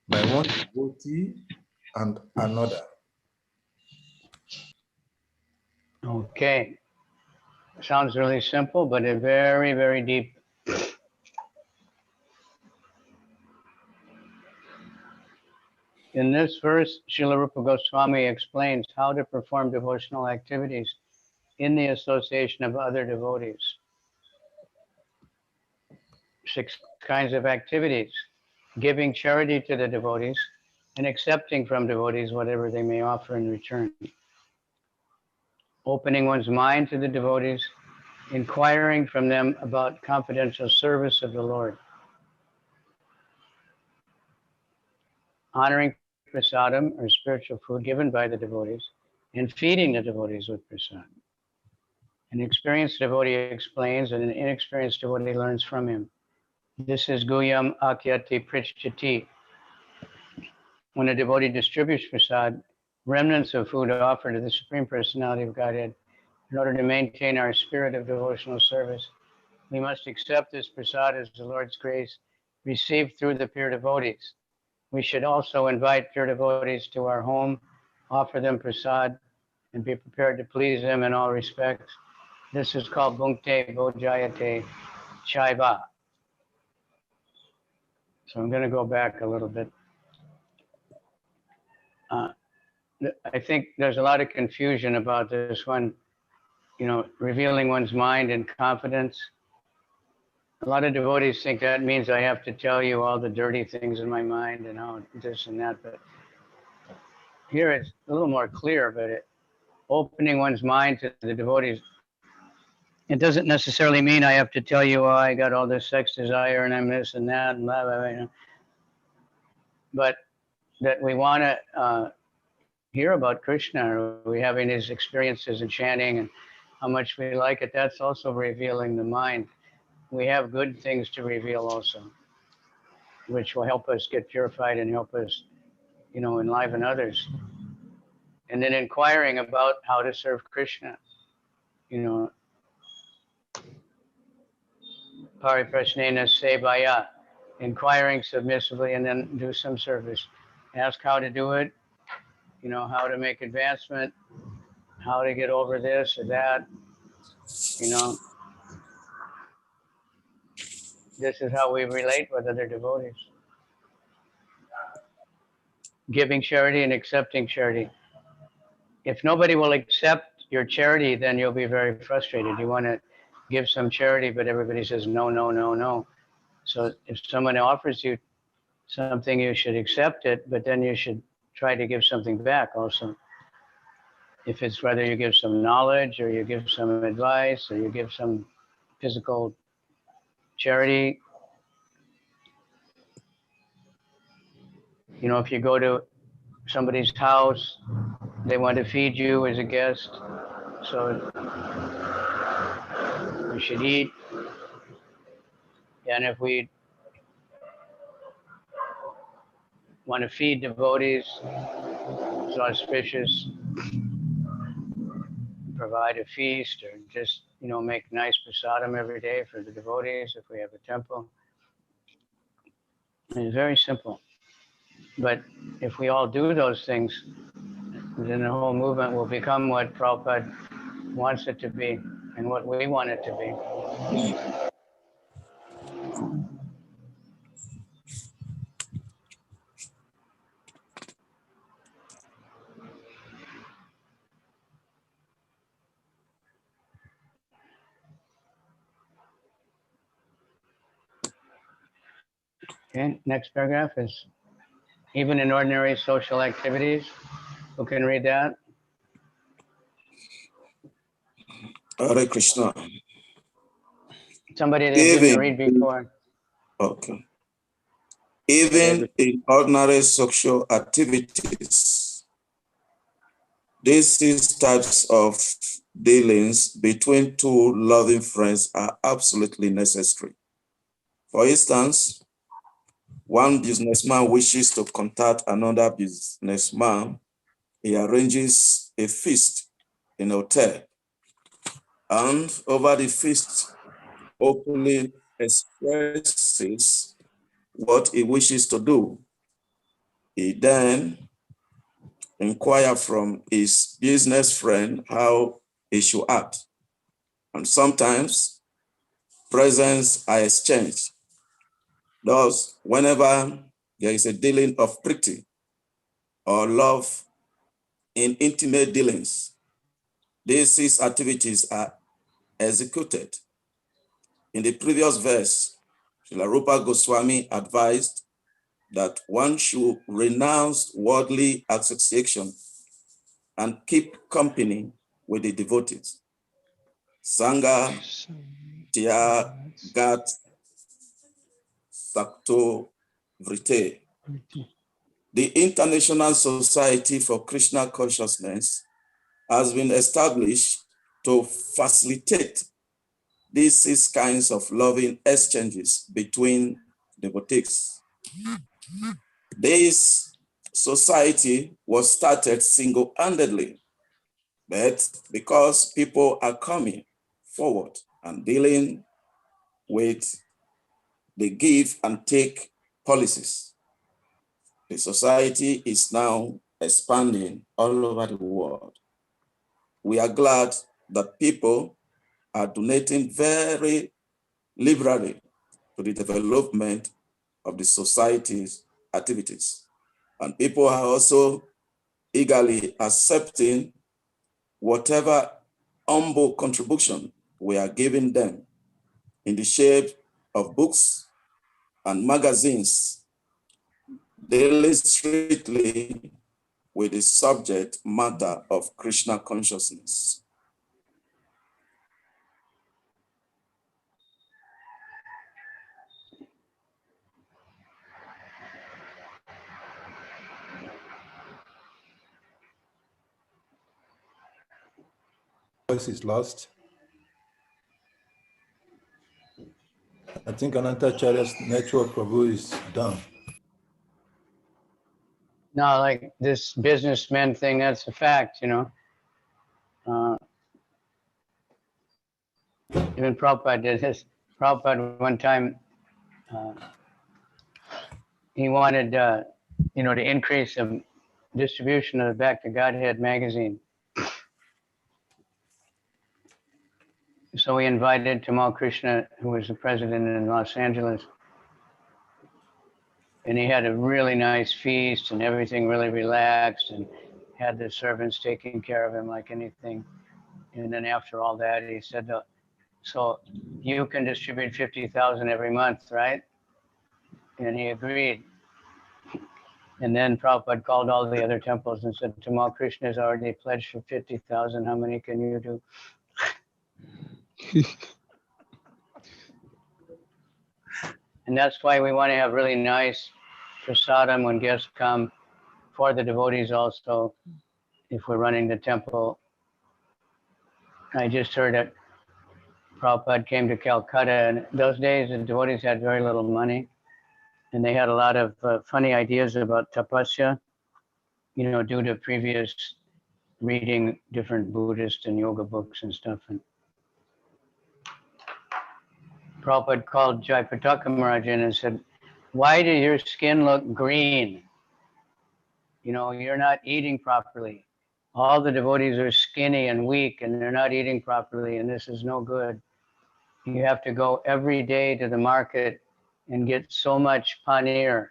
by one devotee and another. Okay. Sounds really simple, but it's very, very deep. In this verse, Srila Rupa Goswami explains how to perform devotional activities in the association of other devotees. 6 kinds of activities: giving charity to the devotees and accepting from devotees whatever they may offer in return. Opening one's mind to the devotees, inquiring from them about confidential service of the Lord. Honoring prasadam, or spiritual food given by the devotees, and feeding the devotees with prasad. An experienced devotee explains, and an inexperienced devotee learns from him. This is guyam akyati prichyati. When a devotee distributes prasad, remnants of food are offered to the Supreme Personality of Godhead. In order to maintain our spirit of devotional service, we must accept this prasad as the Lord's grace received through the pure devotees. We should also invite pure devotees to our home, offer them prasad, and be prepared to please them in all respects. This is called bhunkte bhojayate chaiva. So I'm going to go back a little bit. I think there's a lot of confusion about this one, revealing one's mind in confidence. A lot of devotees think that means I have to tell you all the dirty things in my mind and all this and that, but here it's a little more clear, but opening one's mind to the devotees, it doesn't necessarily mean I have to tell you, oh, I got all this sex desire and I'm this and that and blah, blah, blah, but that we want to hear about Krishna, or we having his experiences in chanting and how much we like it. That's also revealing the mind. We have good things to reveal also, which will help us get purified and help us, enliven others. And then inquiring about how to serve Krishna, pariprasnena sevaya, inquiring submissively and then do some service. Ask how to do it, how to make advancement, how to get over this or that, This is how we relate with other devotees. Giving charity and accepting charity. If nobody will accept your charity, then you'll be very frustrated. You want to give some charity, but everybody says no, no, no, no. So if someone offers you something, you should accept it, but then you should try to give something back also. If it's whether you give some knowledge or you give some advice or you give some physical charity. If you go to somebody's house, they want to feed you as a guest, so we should eat. And if we want to feed devotees, it's auspicious, provide a feast, or just, make nice prasadam every day for the devotees if we have a temple. It's very simple. But if we all do those things, then the whole movement will become what Prabhupada wants it to be and what we want it to be. Okay, next paragraph is even in ordinary social activities. Who can read that? Hare Krishna. Somebody that didn't read before. Okay. Even in ordinary sexual activities, these types of dealings between two loving friends are absolutely necessary. For instance, one businessman wishes to contact another businessman. He arranges a feast in a hotel, and over the feast, openly expresses what he wishes to do. He then inquires from his business friend how he should act. And sometimes presents are exchanged. Thus, whenever there is a dealing of pretty or love in intimate dealings, these activities are executed. In the previous verse, Srila Rupa Goswami advised that one should renounce worldly association and keep company with the devotees. Sangha Tyagat Sakto Vrite. The International Society for Krishna Consciousness has been established to facilitate these 6 kinds of loving exchanges between devotees. This society was started single-handedly, but because people are coming forward and dealing with the give and take policies, the society is now expanding all over the world. We are glad that people are donating very liberally to the development of the society's activities. And people are also eagerly accepting whatever humble contribution we are giving them in the shape of books and magazines dealing strictly with the subject matter of Krishna consciousness. Voice is lost. I think Anantacharya's network Prabhu is down. No, like this businessman thing, that's a fact, you know. Even Prabhupada did this. Prabhupada one time, he wanted, you know, to increase the distribution of the Back to Godhead magazine. So he invited Tamal Krishna, who was the president in Los Angeles, and he had a really nice feast and everything really relaxed, and had the servants taking care of him like anything. And then after all that, he said, so you can distribute 50,000 every month, right? And he agreed. And then Prabhupada called all the other temples and said, Tamal Krishna has already pledged for 50,000. How many can you do? And that's why we want to have really nice prasadam when guests come, for the devotees also, if we're running the temple. I just heard that Prabhupada came to Calcutta, and those days the devotees had very little money, and they had a lot of funny ideas about tapasya, you know, due to previous reading different Buddhist and yoga books and stuff. And Prabhupada called Jayapataka Maharaj in and said, why does your skin look green? You know, you're not eating properly. All the devotees are skinny and weak, and they're not eating properly, and this is no good. You have to go every day to the market and get so much paneer,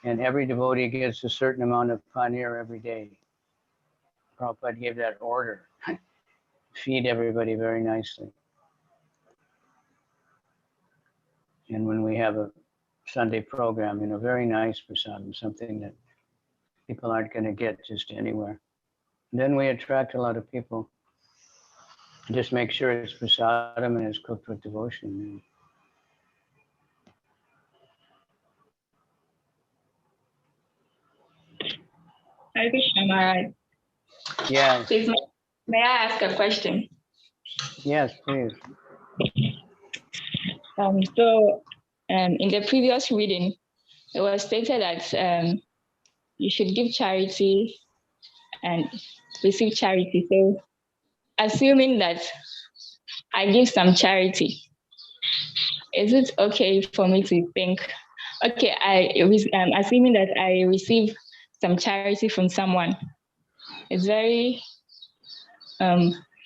and every devotee gets a certain amount of paneer every day. Prabhupada gave that order. Feed everybody very nicely. And when we have a Sunday program, you know, very nice prasadam, something that people aren't going to get just anywhere. Then we attract a lot of people. Just make sure it's prasadam and it's cooked with devotion. Hare Krishna Maharaj. Yes. Please, may I ask a question? Yes, please. In the previous reading, it was stated that you should give charity and receive charity. So, assuming that I give some charity, is it okay for me to think, okay, assuming that I receive some charity from someone, it's very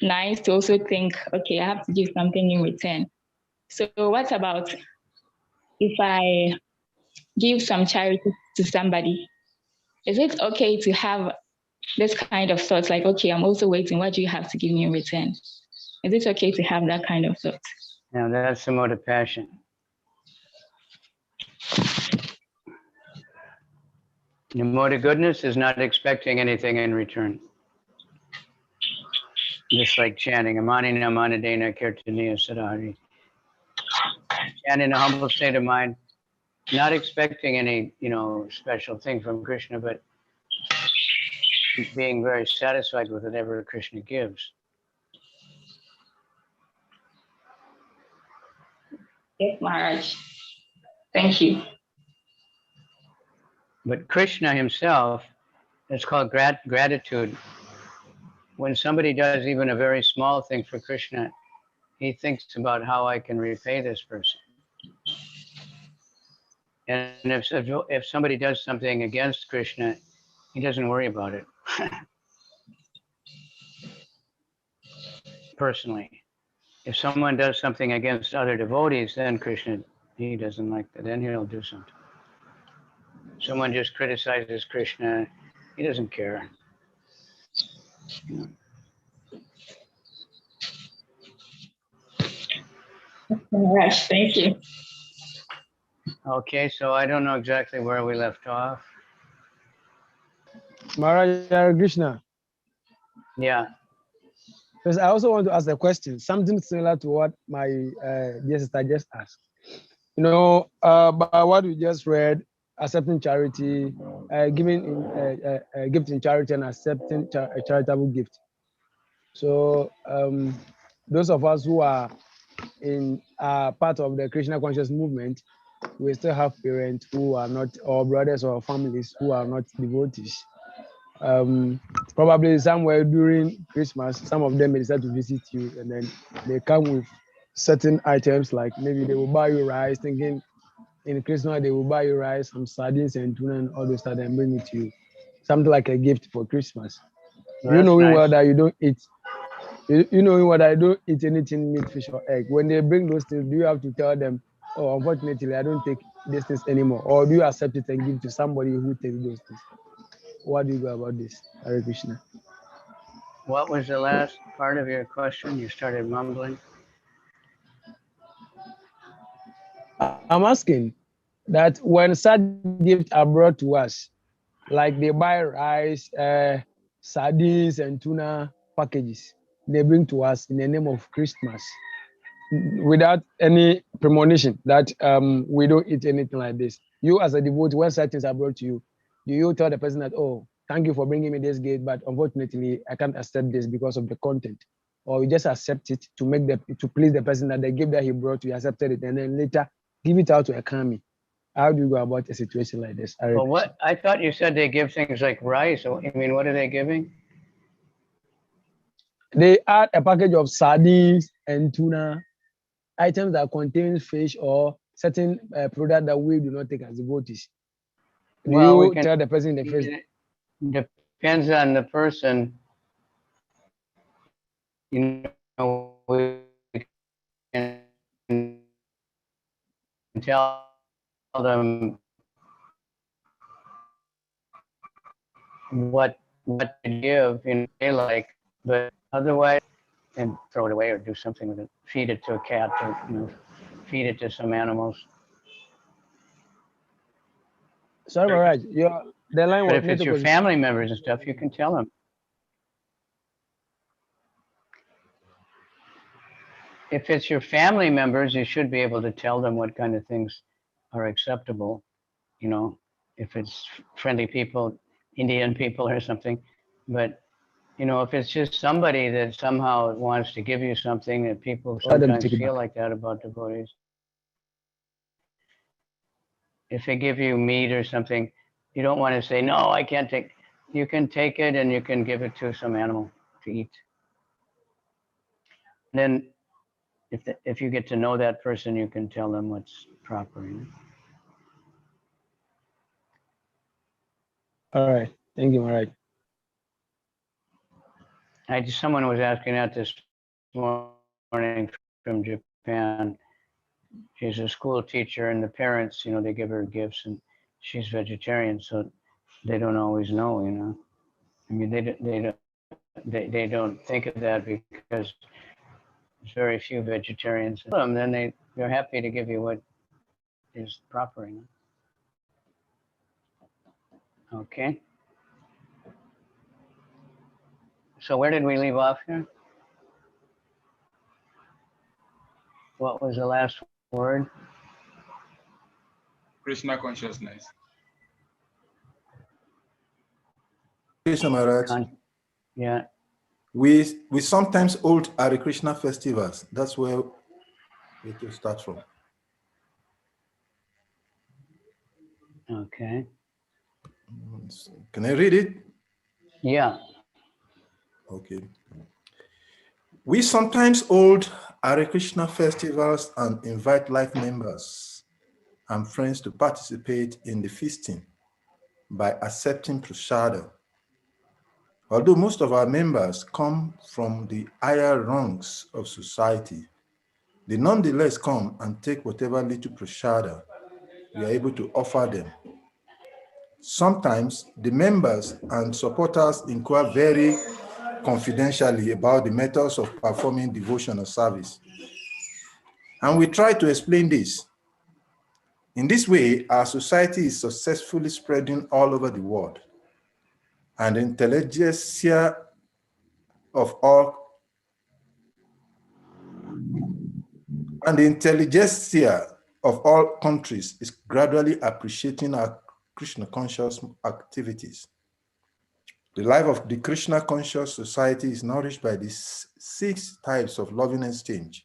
nice to also think, okay, I have to give something in return. So what about if I give some charity to somebody? Is it okay to have this kind of thought, like, okay, I'm also waiting, what do you have to give me in return? Is it okay to have that kind of thought? Now that's the mode of passion. The mode of goodness is not expecting anything in return. Just like chanting, Amani Namana Dena Kirtaniya Sadhari. And in a humble state of mind, not expecting any, special thing from Krishna, but being very satisfied with whatever Krishna gives. Yes, Maharaj. Thank you. But Krishna himself, it's called gratitude. When somebody does even a very small thing for Krishna, he thinks about how I can repay this person. And if somebody does something against Krishna, he doesn't worry about it. Personally. If someone does something against other devotees, then Krishna, he doesn't like that. Then he'll do something. Someone just criticizes Krishna, he doesn't care. Maharaj, thank you. Okay, so I don't know exactly where we left off. Maharaj Krishna. Yeah. Because I also want to ask a question, something similar to what my dear sister just asked. By what we just read, accepting charity, giving gift in charity, and accepting a charitable gift. So those of us who are in part of the Krishna conscious movement, we still have parents who are not, or brothers or families who are not devotees. Probably somewhere during Christmas, some of them may decide to visit you, and then they come with certain items, like maybe they will buy you rice, thinking in Christmas they will buy you rice, some sardines and tuna and all those stuff and bring it to you. Something like a gift for Christmas. Well, you knowing nice. well that you don't eat, you knowing what I don't eat anything meat, fish or egg. When they bring those things, do you have to tell them, oh, unfortunately, I don't take these things anymore? Or do you accept it and give to somebody who takes those things? What do you go about this, Hare Krishna? What was the last part of your question? You started mumbling. I'm asking that when such gifts are brought to us, like they buy rice, sardines and tuna packages, they bring to us in the name of Christmas, without any premonition that we don't eat anything like this. You as a devotee, when such things are brought to you, do you tell the person that, oh, thank you for bringing me this gift, but unfortunately I can't accept this because of the content? Or you just accept it to please the person that the gift that he brought you, accepted it, and then later give it out to a kami? How do you go about a situation like this? Well, what I thought you said they give things like rice. I mean, what are they giving? They add a package of sardines and tuna, items that contain fish or certain product that we do not take as devotees. Do you tell the person in the first? Depends on the person. We can tell them what to give, they like, but otherwise, and throw it away or do something with it. Feed it to a cat, or feed it to some animals. Sorry, Maharaj, the line was. But if it's your family members and stuff, you can tell them. if it's your family members, you should be able to tell them what kind of things are acceptable. You know, if it's friendly people, Indian people or something. But, you know, if it's just somebody that somehow wants to give you something, that people Let them sometimes take it feel back. like that about devotees. If they give you meat or something, you don't want to say, no, I can't take. You can take it and you can give it to some animal to eat. Then if you get to know that person, you can tell them what's proper. You know? All right. Thank you, Maharaj. Someone was asking that this morning from Japan. She's a school teacher, and the parents, you know, they give her gifts, and she's vegetarian, so they don't always know, you know. I mean, they don't think of that because there's very few vegetarians. Then they're happy to give you what is proper, you know. Okay. So where did we leave off here? What was the last word? Krishna consciousness. Krishna Maharaj. Yeah. We sometimes hold Hare Krishna festivals. That's where we to start from. Okay. Can I read it? Yeah. Okay. We sometimes hold Hare Krishna festivals and invite like members and friends to participate in the feasting by accepting prasada. Although most of our members come from the higher rungs of society, they nonetheless come and take whatever little prasada we are able to offer them. Sometimes the members and supporters inquire very confidentially about the methods of performing devotional service. And we try to explain this. In this way, our society is successfully spreading all over the world, and the intelligentsia of all countries is gradually appreciating our Krishna conscious activities. The life of the Krishna conscious society is nourished by these 6 types of loving exchange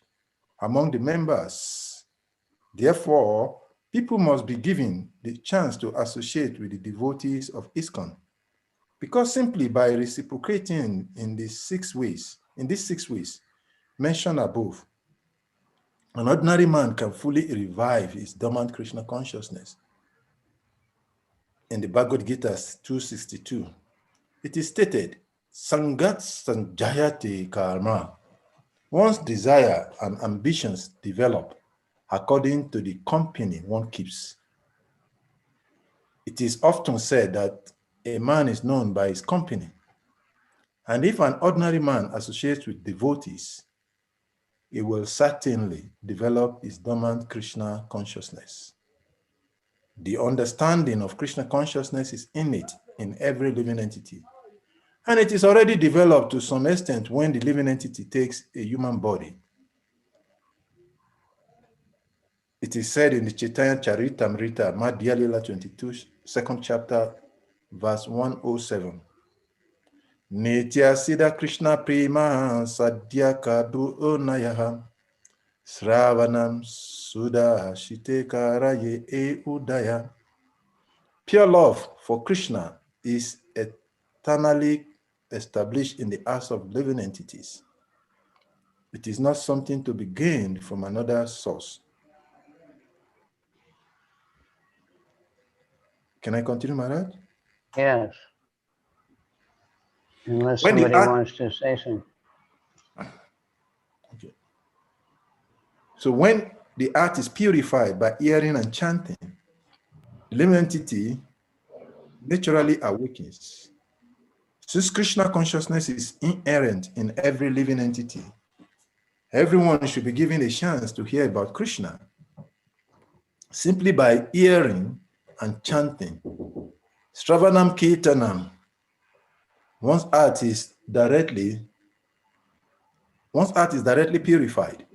among the members. Therefore, people must be given the chance to associate with the devotees of ISKCON, because simply by reciprocating in these 6 ways mentioned above, an ordinary man can fully revive his dormant Krishna consciousness. In the Bhagavad Gita 262, it is stated, Sangat Sanjayate Karma. One's desire and ambitions develop according to the company one keeps. It is often said that a man is known by his company. And if an ordinary man associates with devotees, he will certainly develop his dormant Krishna consciousness. The understanding of Krishna consciousness is innate in every living entity. And it is already developed to some extent when the living entity takes a human body. It is said in the Chaitanya Charitamrita, Madhya Lila 22, 2nd chapter, verse 107. Nitya Siddha Krishna Prema Sadhya Kadu Onayaha Sravanam Sudha Shitekara Ye E Udaya. Pure love for Krishna is eternally established in the hearts of living entities. It is not something to be gained from another source. Can I continue, Maharaj? Yes. Unless When somebody wants to say something. Okay. So when the heart is purified by hearing and chanting, the living entity naturally awakens. Since Krishna consciousness is inherent in every living entity, everyone should be given a chance to hear about Krishna. Simply by hearing and chanting, Sravanam Kirtanam, one's heart is directly purified.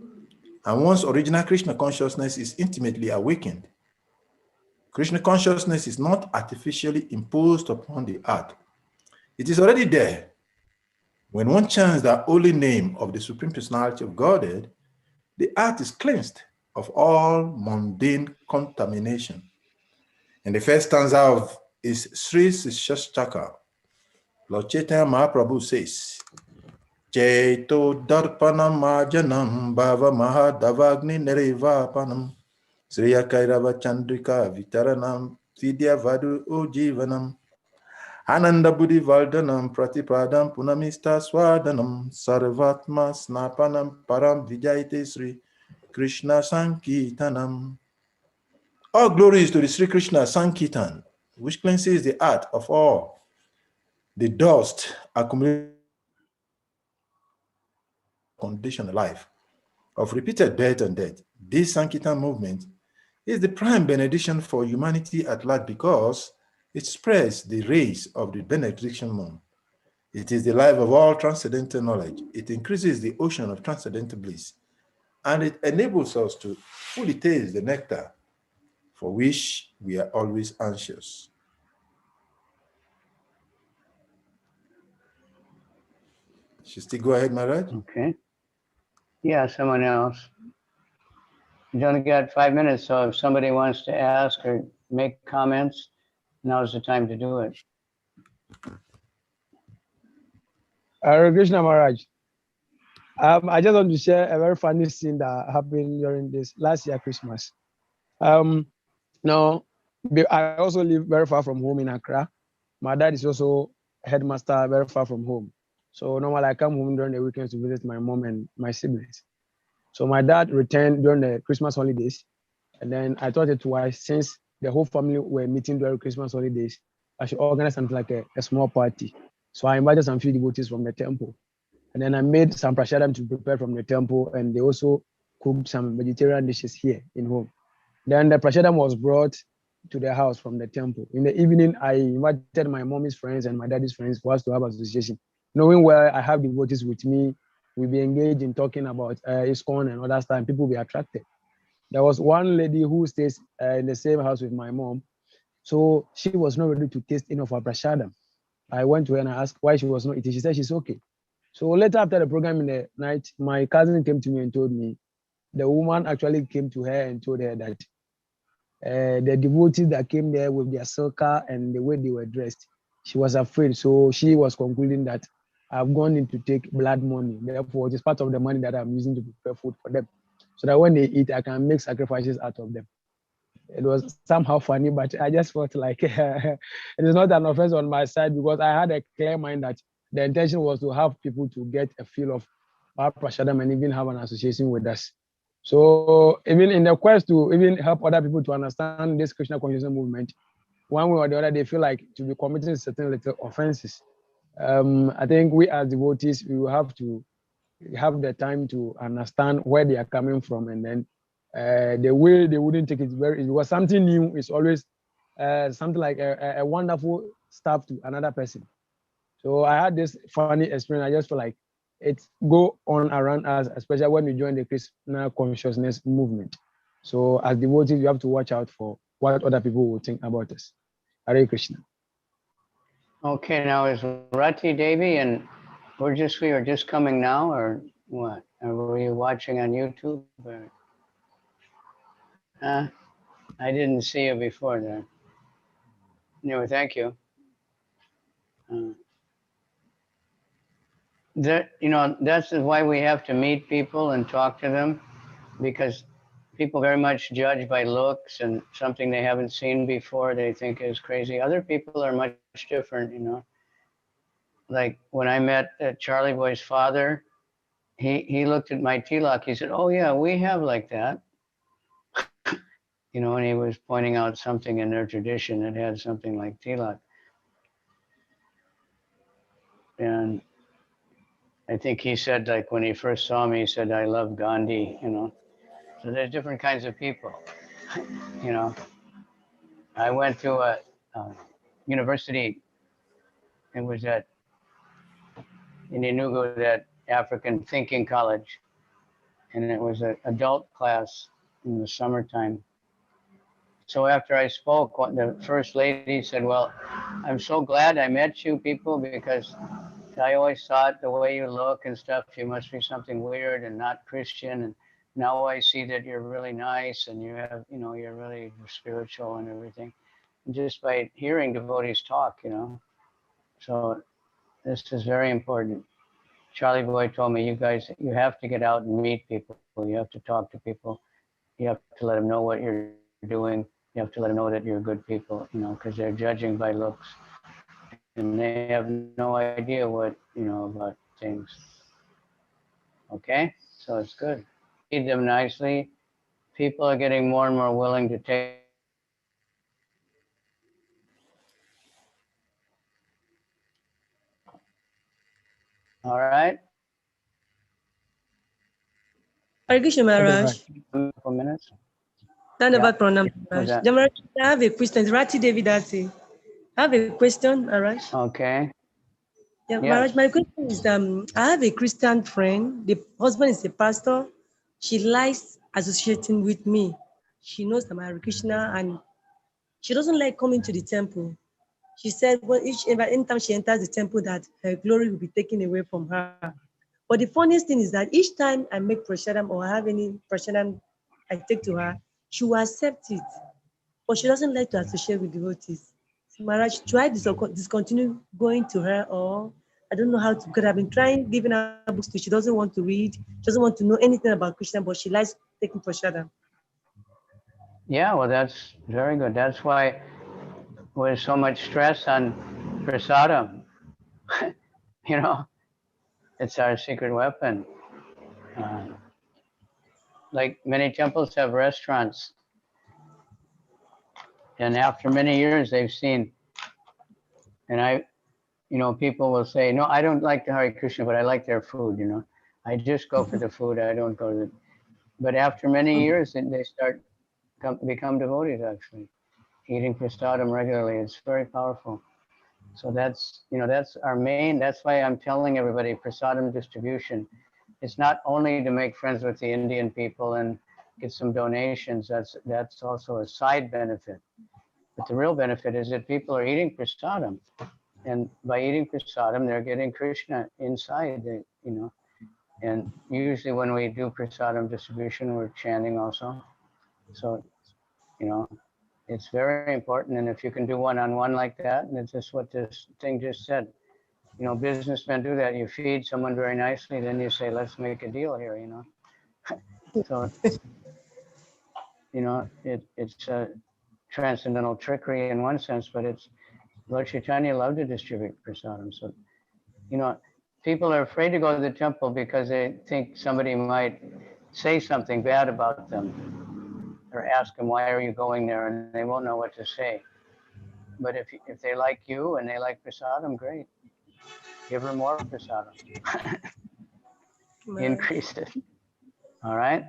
And once original Krishna consciousness is intimately awakened, Krishna consciousness is not artificially imposed upon the earth. It is already there. When one chants the holy name of the Supreme Personality of Godhead, the earth is cleansed of all mundane contamination. And the first stanza of is Sri Shastaka. Lord Chaitanya Mahaprabhu says, Chaito Darpanam Majanam Bhava Mahadavagni Nerevapanam Sriya Kairava Chandrika Vitaranam Vidya Vadu Ujivanam Ananda Buddhi Valdanam Pratipadam Punamista Swadanam Sarvatma Snapanam Param Vijayate Sri Krishna Sankirtanam. All glory is to the Sri Krishna Sankirtan, which cleanses the earth of all the dust accumulated condition of life, of repeated birth and death. This Sankirtan movement is the prime benediction for humanity at large because it spreads the rays of the benediction moon. It is the life of all transcendental knowledge. It increases the ocean of transcendental bliss, and it enables us to fully taste the nectar for which we are always anxious. Should still go ahead, Maharaj? Okay. Yeah, someone else. You only got 5 minutes, so if somebody wants to ask or make comments, now's the time to do it. Hare Krishna Maharaj. I just want to share a very funny scene that happened during this last year Christmas. Now, I also live very far from home in Accra. My dad is also a headmaster very far from home. So normally I come home during the weekends to visit my mom and my siblings. So my dad returned during the Christmas holidays. And then I thought it wise, since the whole family were meeting during Christmas holidays, I should organize something like a small party. So I invited some few devotees from the temple. And then I made some prashadam to prepare from the temple. And they also cooked some vegetarian dishes here in home. Then the prashadam was brought to the house from the temple. In the evening, I invited my mommy's friends and my daddy's friends for us to have association. Knowing where I have devotees with me, we'll be engaged in talking about ISKCON and other stuff, and people will be attracted. There was one lady who stays in the same house with my mom. So she was not ready to taste any of our prashadam. I went to her and I asked why she was not eating. She said she's okay. So later after the program in the night, my cousin came to me and told me the woman actually came to her and told her that the devotees that came there with their silka and the way they were dressed, she was afraid. So she was concluding that I've gone in to take blood money. Therefore, it is part of the money that I'm using to prepare food for them, so that when they eat, I can make sacrifices out of them. It was somehow funny, but I just felt like it is not an offense on my side because I had a clear mind that the intention was to have people to get a feel of our prashadam and even have an association with us. So even in the quest to even help other people to understand this Krishna consciousness movement, one way or the other, they feel like to be committing certain little offenses. I think we as devotees, we will have to have the time to understand where they are coming from, and then the way they wouldn't take it very easy. Because something new is always something like a wonderful stuff to another person. So I had this funny experience. I just feel like it go on around us, especially when we join the Krishna consciousness movement. So as devotees, you have to watch out for what other people will think about us. Hare Krishna. Okay, now is Rati Devi and we are just coming now, or what? Or were you watching on YouTube? Or, I didn't see you before there. Anyway, thank you. That's why we have to meet people and talk to them, because people very much judge by looks and something they haven't seen before they think is crazy. Other people are much different, Like when I met Charlie Boy's father, he looked at my tilak. He said, "Oh yeah, we have like that." And he was pointing out something in their tradition that had something like tilak. And I think he said, like when he first saw me, he said, "I love Gandhi," So there's different kinds of people, I went to a university. It was in Enugu, that African Thinking College. and it was an adult class in the summertime. So after I spoke, the first lady said, well, I'm so glad I met you people, because I always thought the way you look and stuff, you must be something weird and not Christian. And now I see that you're really nice and you have, you're really spiritual and everything. And just by hearing devotees talk, So this is very important. Charlie Boy told me, you guys, you have to get out and meet people. You have to talk to people. You have to let them know what you're doing. You have to let them know that you're good people, because they're judging by looks. And they have no idea what, about things. Okay? So it's good. Feed them nicely. People are getting more and more willing to take. All right? Hare Krishna Maharaj. A couple minutes. Dhanyavad Yeah. Pranam Who's Maharaj. that? Maharaj, I have a question. Rati Devidasi. I have a question, Maharaj. Okay. Yeah, Yes. Maharaj, my question is, I have a Christian friend. The husband is a pastor. She likes associating with me. She knows I'm Hare Krishna and she doesn't like coming to the temple. She said, well, anytime she enters the temple, that her glory will be taken away from her. But the funniest thing is that each time I make prasadam or I have any prasadam I take to her, she will accept it. But she doesn't like to associate with devotees. So Maharaj, should I discontinue going to her, or I don't know how to, because I've been trying giving her books to, she doesn't want to read, she doesn't want to know anything about Krishna, but she likes taking prasadam. Yeah, well, that's very good. That's why there's so much stress on prasadam. It's our secret weapon. Like many temples have restaurants. And after many years, they've seen, and people will say, no, I don't like the Hare Krishna, but I like their food, I just go for the food. I don't go to the, but after many years, they become devotees, actually, eating prasadam regularly. It's very powerful. So that's our main, that's why I'm telling everybody prasadam distribution. It's not only to make friends with the Indian people and get some donations, that's also a side benefit. But the real benefit is that people are eating prasadam. And by eating prasadam, they're getting Krishna inside, And usually when we do prasadam distribution, we're chanting also. So, it's very important. And if you can do one-on-one like that, and it's just what this thing just said, businessmen do that. You feed someone very nicely, then you say, let's make a deal here, So, it's a transcendental trickery in one sense, but it's Lord Chaitanya loved to distribute prasadam. So, people are afraid to go to the temple because they think somebody might say something bad about them or ask them, why are you going there? And they won't know what to say. But if they like you and they like prasadam, great. Give her more prasadam. Increase it. All right?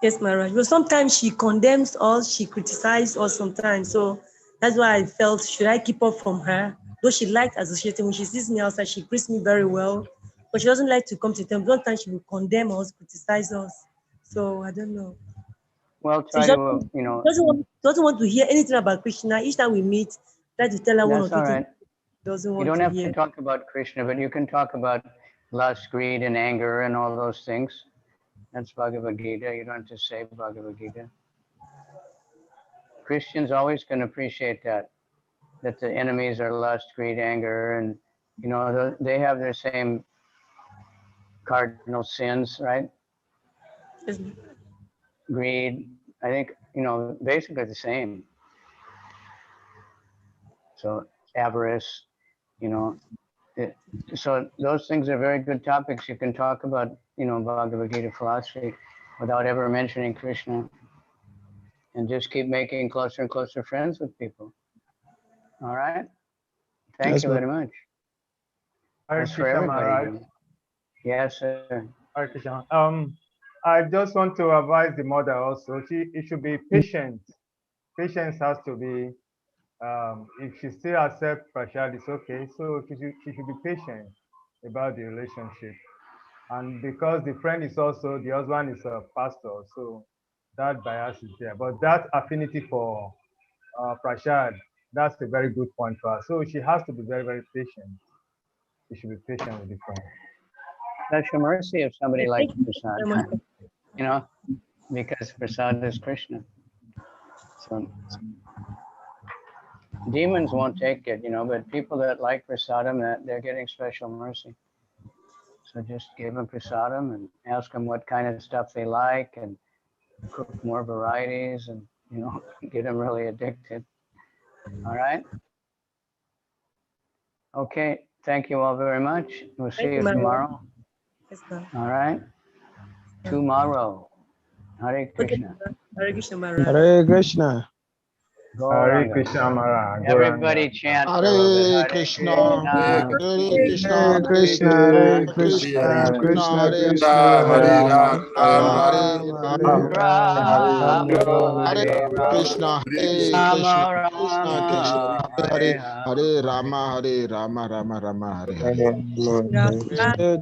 Yes, Maharaj. But sometimes she condemns us, she criticizes us sometimes. So that's why I felt, should I keep up from her? Though she liked associating, when she sees me outside, she greets me very well. But she doesn't like to come to temple. Sometimes she will condemn us, criticize us. So I don't know. Well, So try to, doesn't want to hear anything about Krishna. Each time we meet, try to tell her one or two things. Doesn't want you don't to have hear. to talk about Krishna, but you can talk about lust, greed, and anger and all those things. That's Bhagavad Gita. You don't have to say Bhagavad Gita. Christians always can appreciate that the enemies are lust, greed, anger, and they have their same cardinal sins, right? Greed, I think, basically the same. So avarice, so those things are very good topics. You can talk about, Bhagavad Gita philosophy without ever mentioning Krishna, and just keep making closer and closer friends with people. All right? Thank you very much. Hare That's for Krishna everybody. Maharaj. Yes, sir. Hare Krishna. I just want to advise the mother also. It should be patient. Patience has to be. If she still accepts prasad, it's okay. So she should be patient about the relationship. And because the friend is also, the husband is a pastor, so that bias is there. But that affinity for Prashad, that's a very good point for her. So she has to be very, very patient. She should be patient with the friend. Special mercy if somebody likes Thank you very much. Prasad, you know, because Prasad is Krishna. So demons won't take it, you know, but people that like prasadam, that they're getting special mercy. So just give them prasadam and ask them what kind of stuff they like and cook more varieties and, you know, get them really addicted. All right. Okay. Thank you all very much. We'll see Thank you you, Maria. tomorrow. Yes, sir. All right. Tomorrow. Hare Okay, Krishna. Hare Krishna, Maharaj. Hare Krishna. Hare Gauranga. Krishna Mara. Everybody chant for a little bit. Hare Hare Krishna, Krishna. Hare Krishna, Hare Krishna, Hare Krishna, Krishna Hare Krishna, Hare Rama, Ram, Hare Ram, Hare Krishna, Hare Krishna, Krishna Krishna, Hare Hare, Hare Rama, Hare Rama, Rama Rama, Hare Hare. Ram. Hare.